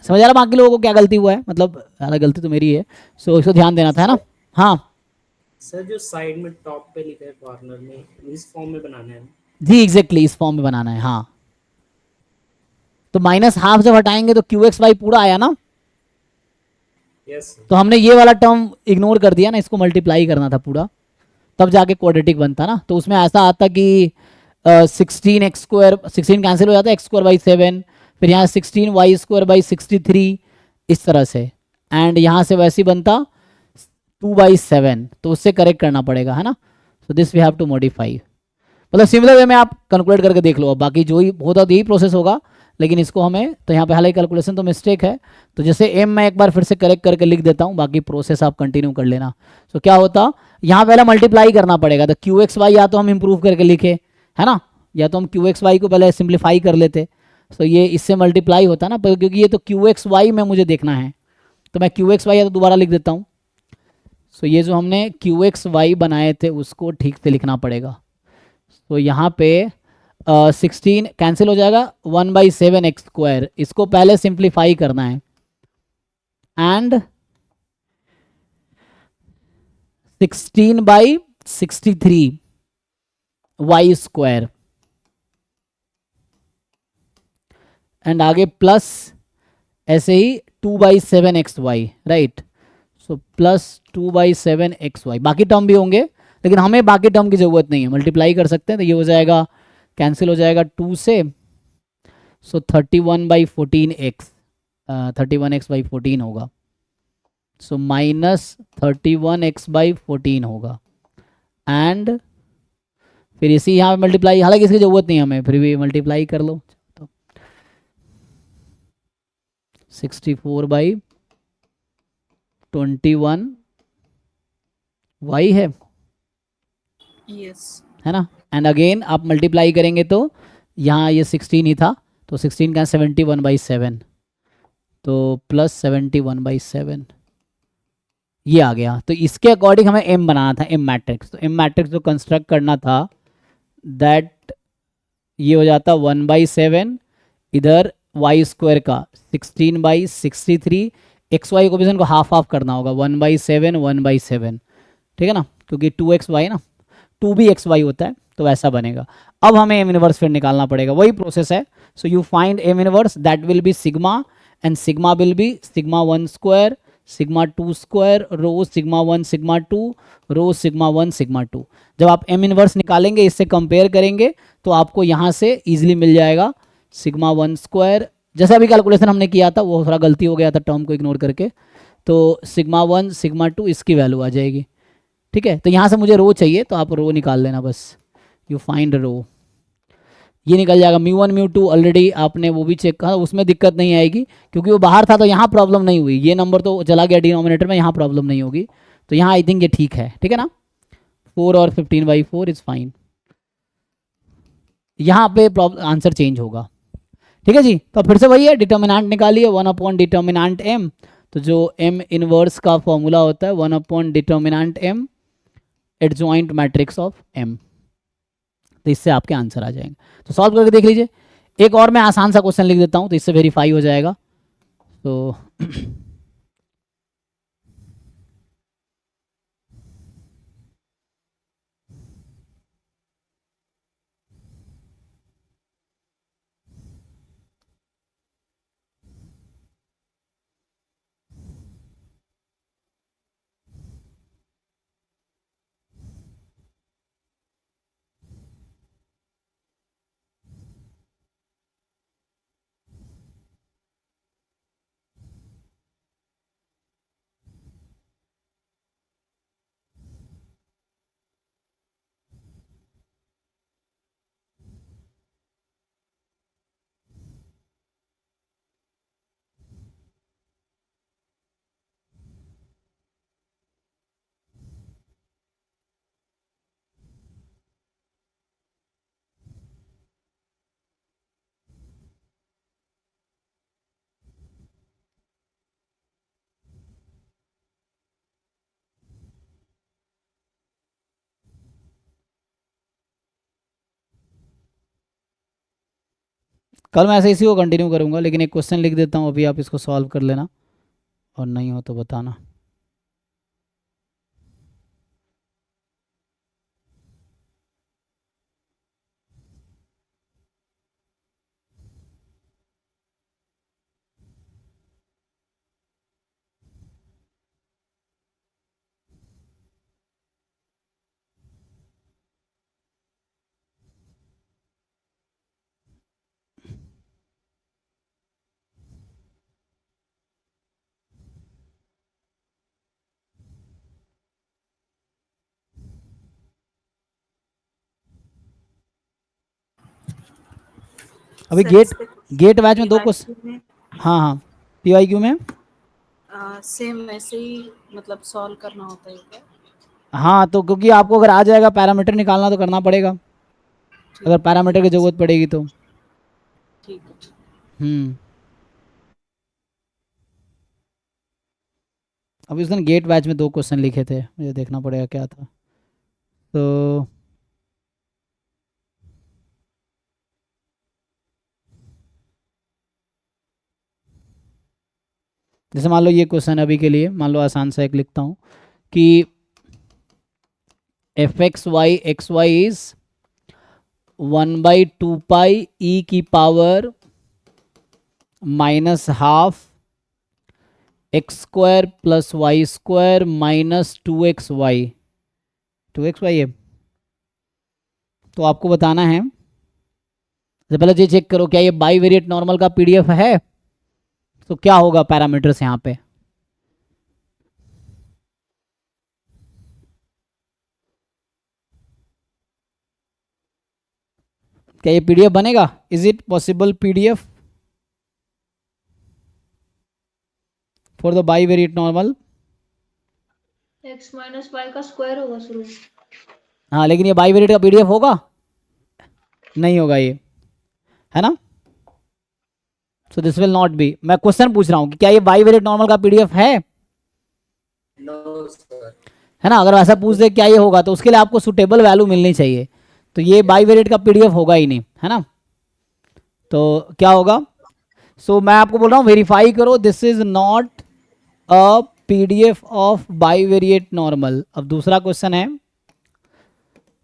समझ आ रहा बाकी लोगों को क्या गलती हुआ है, मतलब गलती तो मेरी है, सो इसको ध्यान देना था, है ना। हाँ सर जो साइड में टॉप पे लिखा है कॉर्नर में, इस फॉर्म में बनाना है। जी एग्जैक्टली इस फॉर्म में बनाना है। हाँ, तो माइनस हाफ जब हटाएंगे तो क्यू एक्स वाई पूरा आया ना, यस सर। तो हमने ये वाला टर्म इग्नोर कर दिया ना, इसको मल्टीप्लाई करना था पूरा, तब जाके क्वाड्रेटिक बनता ना। तो उसमें ऐसा आता कि 16x², 16 कैंसिल हो जाता है, x²/7, फिर यहाँ 16y²/63, इस तरह से, एंड यहाँ से वैसे ही बनता 2/7, तो उससे करेक्ट करना पड़ेगा, है ना। So this we have to modify, मतलब सिमिलर वे में आप कैलकुलेट करके देख लो। अब बाकी जो ही होता तो यही प्रोसेस होगा, लेकिन इसको हमें, तो यहाँ पे हालांकि कैलकुलेशन तो मिस्टेक है, तो जैसे एम मैं एक बार फिर से करेक्ट करके लिख देता हूँ, बाकी प्रोसेस आप कंटिन्यू कर लेना। तो क्या होता, यहाँ पहले मल्टीप्लाई करना पड़ेगा, तो क्यू एक्स वाई या तो हम इंप्रूव करके लिखे, है ना, या तो हम क्यू एक्स वाई को पहले सिंप्लीफाई कर लेते, तो ये इससे मल्टीप्लाई होता ना, पर क्योंकि ये तो क्यू एक्स वाई में मुझे देखना है, तो मैं क्यू एक्स वाई या तो दोबारा लिख देता हूँ। सो ये जो हमने क्यू एक्स वाई बनाए थे उसको ठीक से लिखना पड़ेगा। तो यहाँ पे 16 कैंसिल हो जाएगा, 1/7x², इसको पहले सिंप्लीफाई करना है, एंड 16/63 y², एंड आगे प्लस ऐसे ही 2/7xy, right. So plus 2/7xy, बाकी टर्म भी होंगे, लेकिन हमें बाकी टर्म की ज़रूरत नहीं है, मल्टीप्लाई कर सकते हैं। तो ये हो जाएगा, कैंसिल हो जाएगा 2 से, सो 31/14x, 31x/14 होगा, सो माइनस 31x/14 होगा, एंड फिर इसी यहाँ पे मल्टीप्लाई, हालांकि इसकी ज़रूरत नहीं है हमें, फिर भी मल्टीप्लाई कर लो, तो 64/21 y है यस है ना, एंड अगेन आप मल्टीप्लाई करेंगे तो यहाँ ये 16 ही था, तो 16 का 71/7, तो प्लस 71/7 ये आ गया। तो इसके अकॉर्डिंग हमें एम बनाना था, एम मैट्रिक्स। तो एम मैट्रिक्स जो कंस्ट्रक्ट करना था, दैट ये हो जाता 1/7, इधर y² का 16/63, एक्स वाई कोफिशिएंट को हाफ हाफ करना होगा, 1/7 1/7, ठीक है ना, क्योंकि 2xy ना, 2 भी xy होता है, तो ऐसा बनेगा। अब हमें एम इनवर्स फिर निकालना पड़ेगा, वही प्रोसेस है। So you find M inverse, that will be sigma, and sigma will be σ1², σ2², rho σ1 σ2, rho σ1 σ2। जब आप एम इनवर्स निकालेंगे, इससे कंपेयर करेंगे, तो आपको यहाँ से इजीली मिल जाएगा σ1², जैसा अभी कैलकुलेशन हमने किया था वो थोड़ा गलती हो गया था टर्म को इग्नोर करके, तो σ1 σ2 इसकी वैल्यू आ जाएगी, ठीक है। तो यहाँ से मुझे रो चाहिए, तो आप रो निकाल लेना बस, यू फाइंड रो, ये निकल जाएगा। μ1 μ2 ऑलरेडी आपने वो भी चेक कहा, उसमें दिक्कत नहीं आएगी, क्योंकि वो बाहर था तो यहाँ प्रॉब्लम नहीं हुई, ये नंबर तो चला गया डिनोमिनेटर में, यहाँ प्रॉब्लम नहीं होगी, तो यहाँ आई थिंक ये ठीक है, ठीक है ना। 4 और 15/4 इज फाइन, यहाँ पे आंसर चेंज होगा, ठीक है जी। तो फिर से वही है, डिटर्मिनेंट निकालिए 1 डिटर्मिनेंट m, तो जो m इनवर्स का फॉर्मूला होता है 1 determinant m adjoint matrix of m, तो इससे आपके आंसर आ जाएंगे। तो सॉल्व करके देख लीजिए। एक और मैं आसान सा क्वेश्चन लिख देता हूँ, तो इससे वेरीफाई हो जाएगा। तो कल मैं ऐसे इसी को कंटिन्यू करूँगा, लेकिन एक क्वेश्चन लिख देता हूँ अभी, आप इसको सॉल्व कर लेना, और नहीं हो तो बताना। अभी सर, गेट इस पे गेट बैच में 2 क्वेश्चन, PYQ में हाँ हाँ PYQ में, सेम ऐसे ही मतलब सॉल्व करना होता है क्या? हाँ तो क्योंकि आपको अगर आ जाएगा पैरामीटर निकालना तो करना पड़ेगा, अगर पैरामीटर की ठीक है ज़रूरत पड़ेगी तो। ठीक है। हम्म, अभी उस दिन गेट बैच में 2 क्वेश्चन लिखे थे, मुझे देखना पड़ेगा क्या था। तो जैसे मान लो ये क्वेश्चन अभी के लिए, मान लो आसान सा एक लिखता हूँ कि एफ एक्स वाई इज 1/2 ई की power -12 x² + y² - 2xy, 2xy है। तो आपको बताना है, तो पहले ये चेक करो क्या ये बाईवेरिएट नॉर्मल का पीडीएफ है, तो क्या होगा पैरामीटर्स यहाँ पे। क्या ये पीडीएफ बनेगा, is it possible PDF for the bivariate normal. x minus y का स्क्वायर होगा शुरू। हाँ लेकिन ये बाईवेरिएट का पीडीएफ होगा, नहीं होगा ये, है ना। So this will not be, मैं क्वेश्चन पूछ रहा हूँ कि क्या ये बाईवेरिएट नॉर्मल का पीडीएफ है, No, sir. है ना। अगर ऐसा पूछ दे क्या ये होगा तो उसके लिए आपको सुटेबल वैल्यू मिलनी चाहिए, तो ये बाईवेरिएट का पीडीएफ होगा ही नहीं, है ना। तो क्या होगा, सो मैं आपको बोल रहा हूँ वेरीफाई करो, this is not a PDF of bivariate normal. अब दूसरा क्वेश्चन है,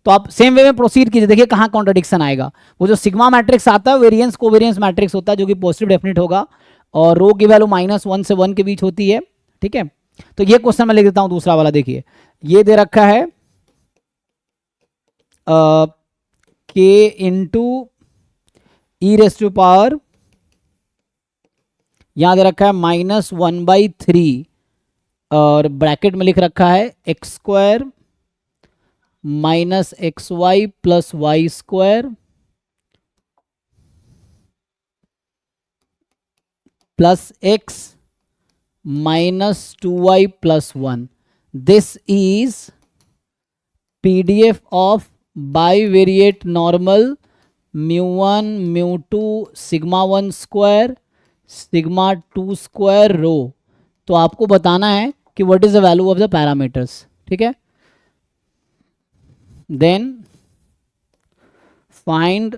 तो आप सेम वे में प्रोसीड कीजिए, देखिए कहाँ कॉन्ट्रडिक्शन आएगा। वो जो सिग्मा मैट्रिक्स आता है वेरिएंस कोवेरिएंस मैट्रिक्स होता है जो कि पॉजिटिव डेफिनेट होगा, और रो की वैल्यू -1 से 1 के बीच होती है, ठीक है। तो ये क्वेश्चन मैं लिख देता हूं दूसरा वाला, देखिए ये दे रखा है के into e raise to power, यहां दे रखा है -1/3 और ब्रैकेट में लिख रखा है x² - xy + y² + x -2y + 1. This is PDF of bivariate normal μ1 μ2 σ1 square σ2 square रो। तो आपको बताना है कि what is the value of the parameters, ठीक है। Then find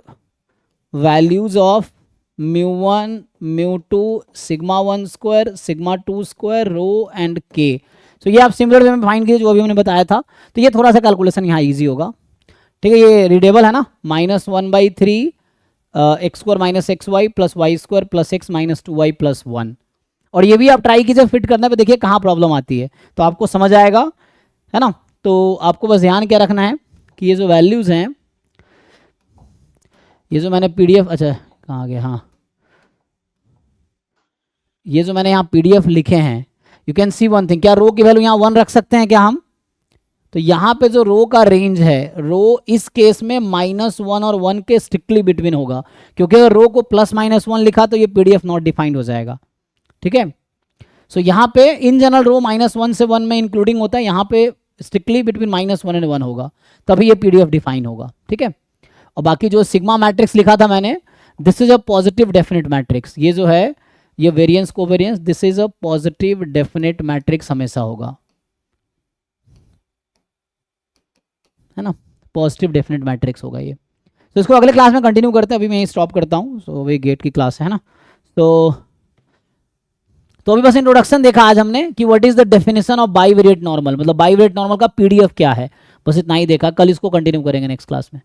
values of μ1 μ2 σ1 square σ2 square rho and k. So ये आप सिमिलर वे में फाइंड कीजिए जो अभी हमने बताया था। तो ये थोड़ा सा कैलकुलेशन यहाँ इजी होगा, ठीक है। ये रीडेबल है ना, -1/3 x² - xy + y² + x -2y + 1। और ये भी आप ट्राई कीजिए फिट करने पे, देखिए कहाँ प्रॉब्लम आती है तो आपको समझ आएगा, है ना। तो आपको बस ध्यान क्या रखना है कि ये जो वैल्यूज़ हैं, ये जो मैंने पीडीएफ, अच्छा कहाँ गया, हाँ ये जो मैंने यहाँ पीडीएफ लिखे हैं, you can see one thing, क्या रो की वैल्यू यहाँ 1 रख सकते हैं क्या हम। तो यहाँ पे जो रो का रेंज है, रो इस केस में -1 और 1 के स्ट्रिक्टली बिटवीन होगा, क्योंकि अगर रो को +-1 लिखा तो ये पीडीएफ नॉट डिफाइंड हो जाएगा, ठीक है। सो यहाँ पे इन जनरल रो -1 से 1 में इंक्लूडिंग होता है, यहाँ पे स्ट्रिक्टली बिटवीन -1 और 1 होगा, तभी ये पीडीएफ डिफाइन होगा, ठीक है। और बाकी जो सिग्मा मैट्रिक्स लिखा था मैंने, this is a positive definite matrix, ये जो है ये variance covariance, this is a positive definite matrix हमेशा होगा, है ना, पॉजिटिव डेफिनेट मैट्रिक्स होगा ये। तो इसको अगले क्लास में कंटिन्यू करते हैं, अभी मैं यही स्टॉप करता हूँ। सो वही गेट की क्लास है ना। तो अभी बस इंट्रोडक्शन देखा आज हमने कि what is the definition of bivariate normal, मतलब बाईवेरिएट नॉर्मल का पीडीएफ क्या है, बस इतना ही देखा। कल इसको कंटिन्यू करेंगे नेक्स्ट क्लास में।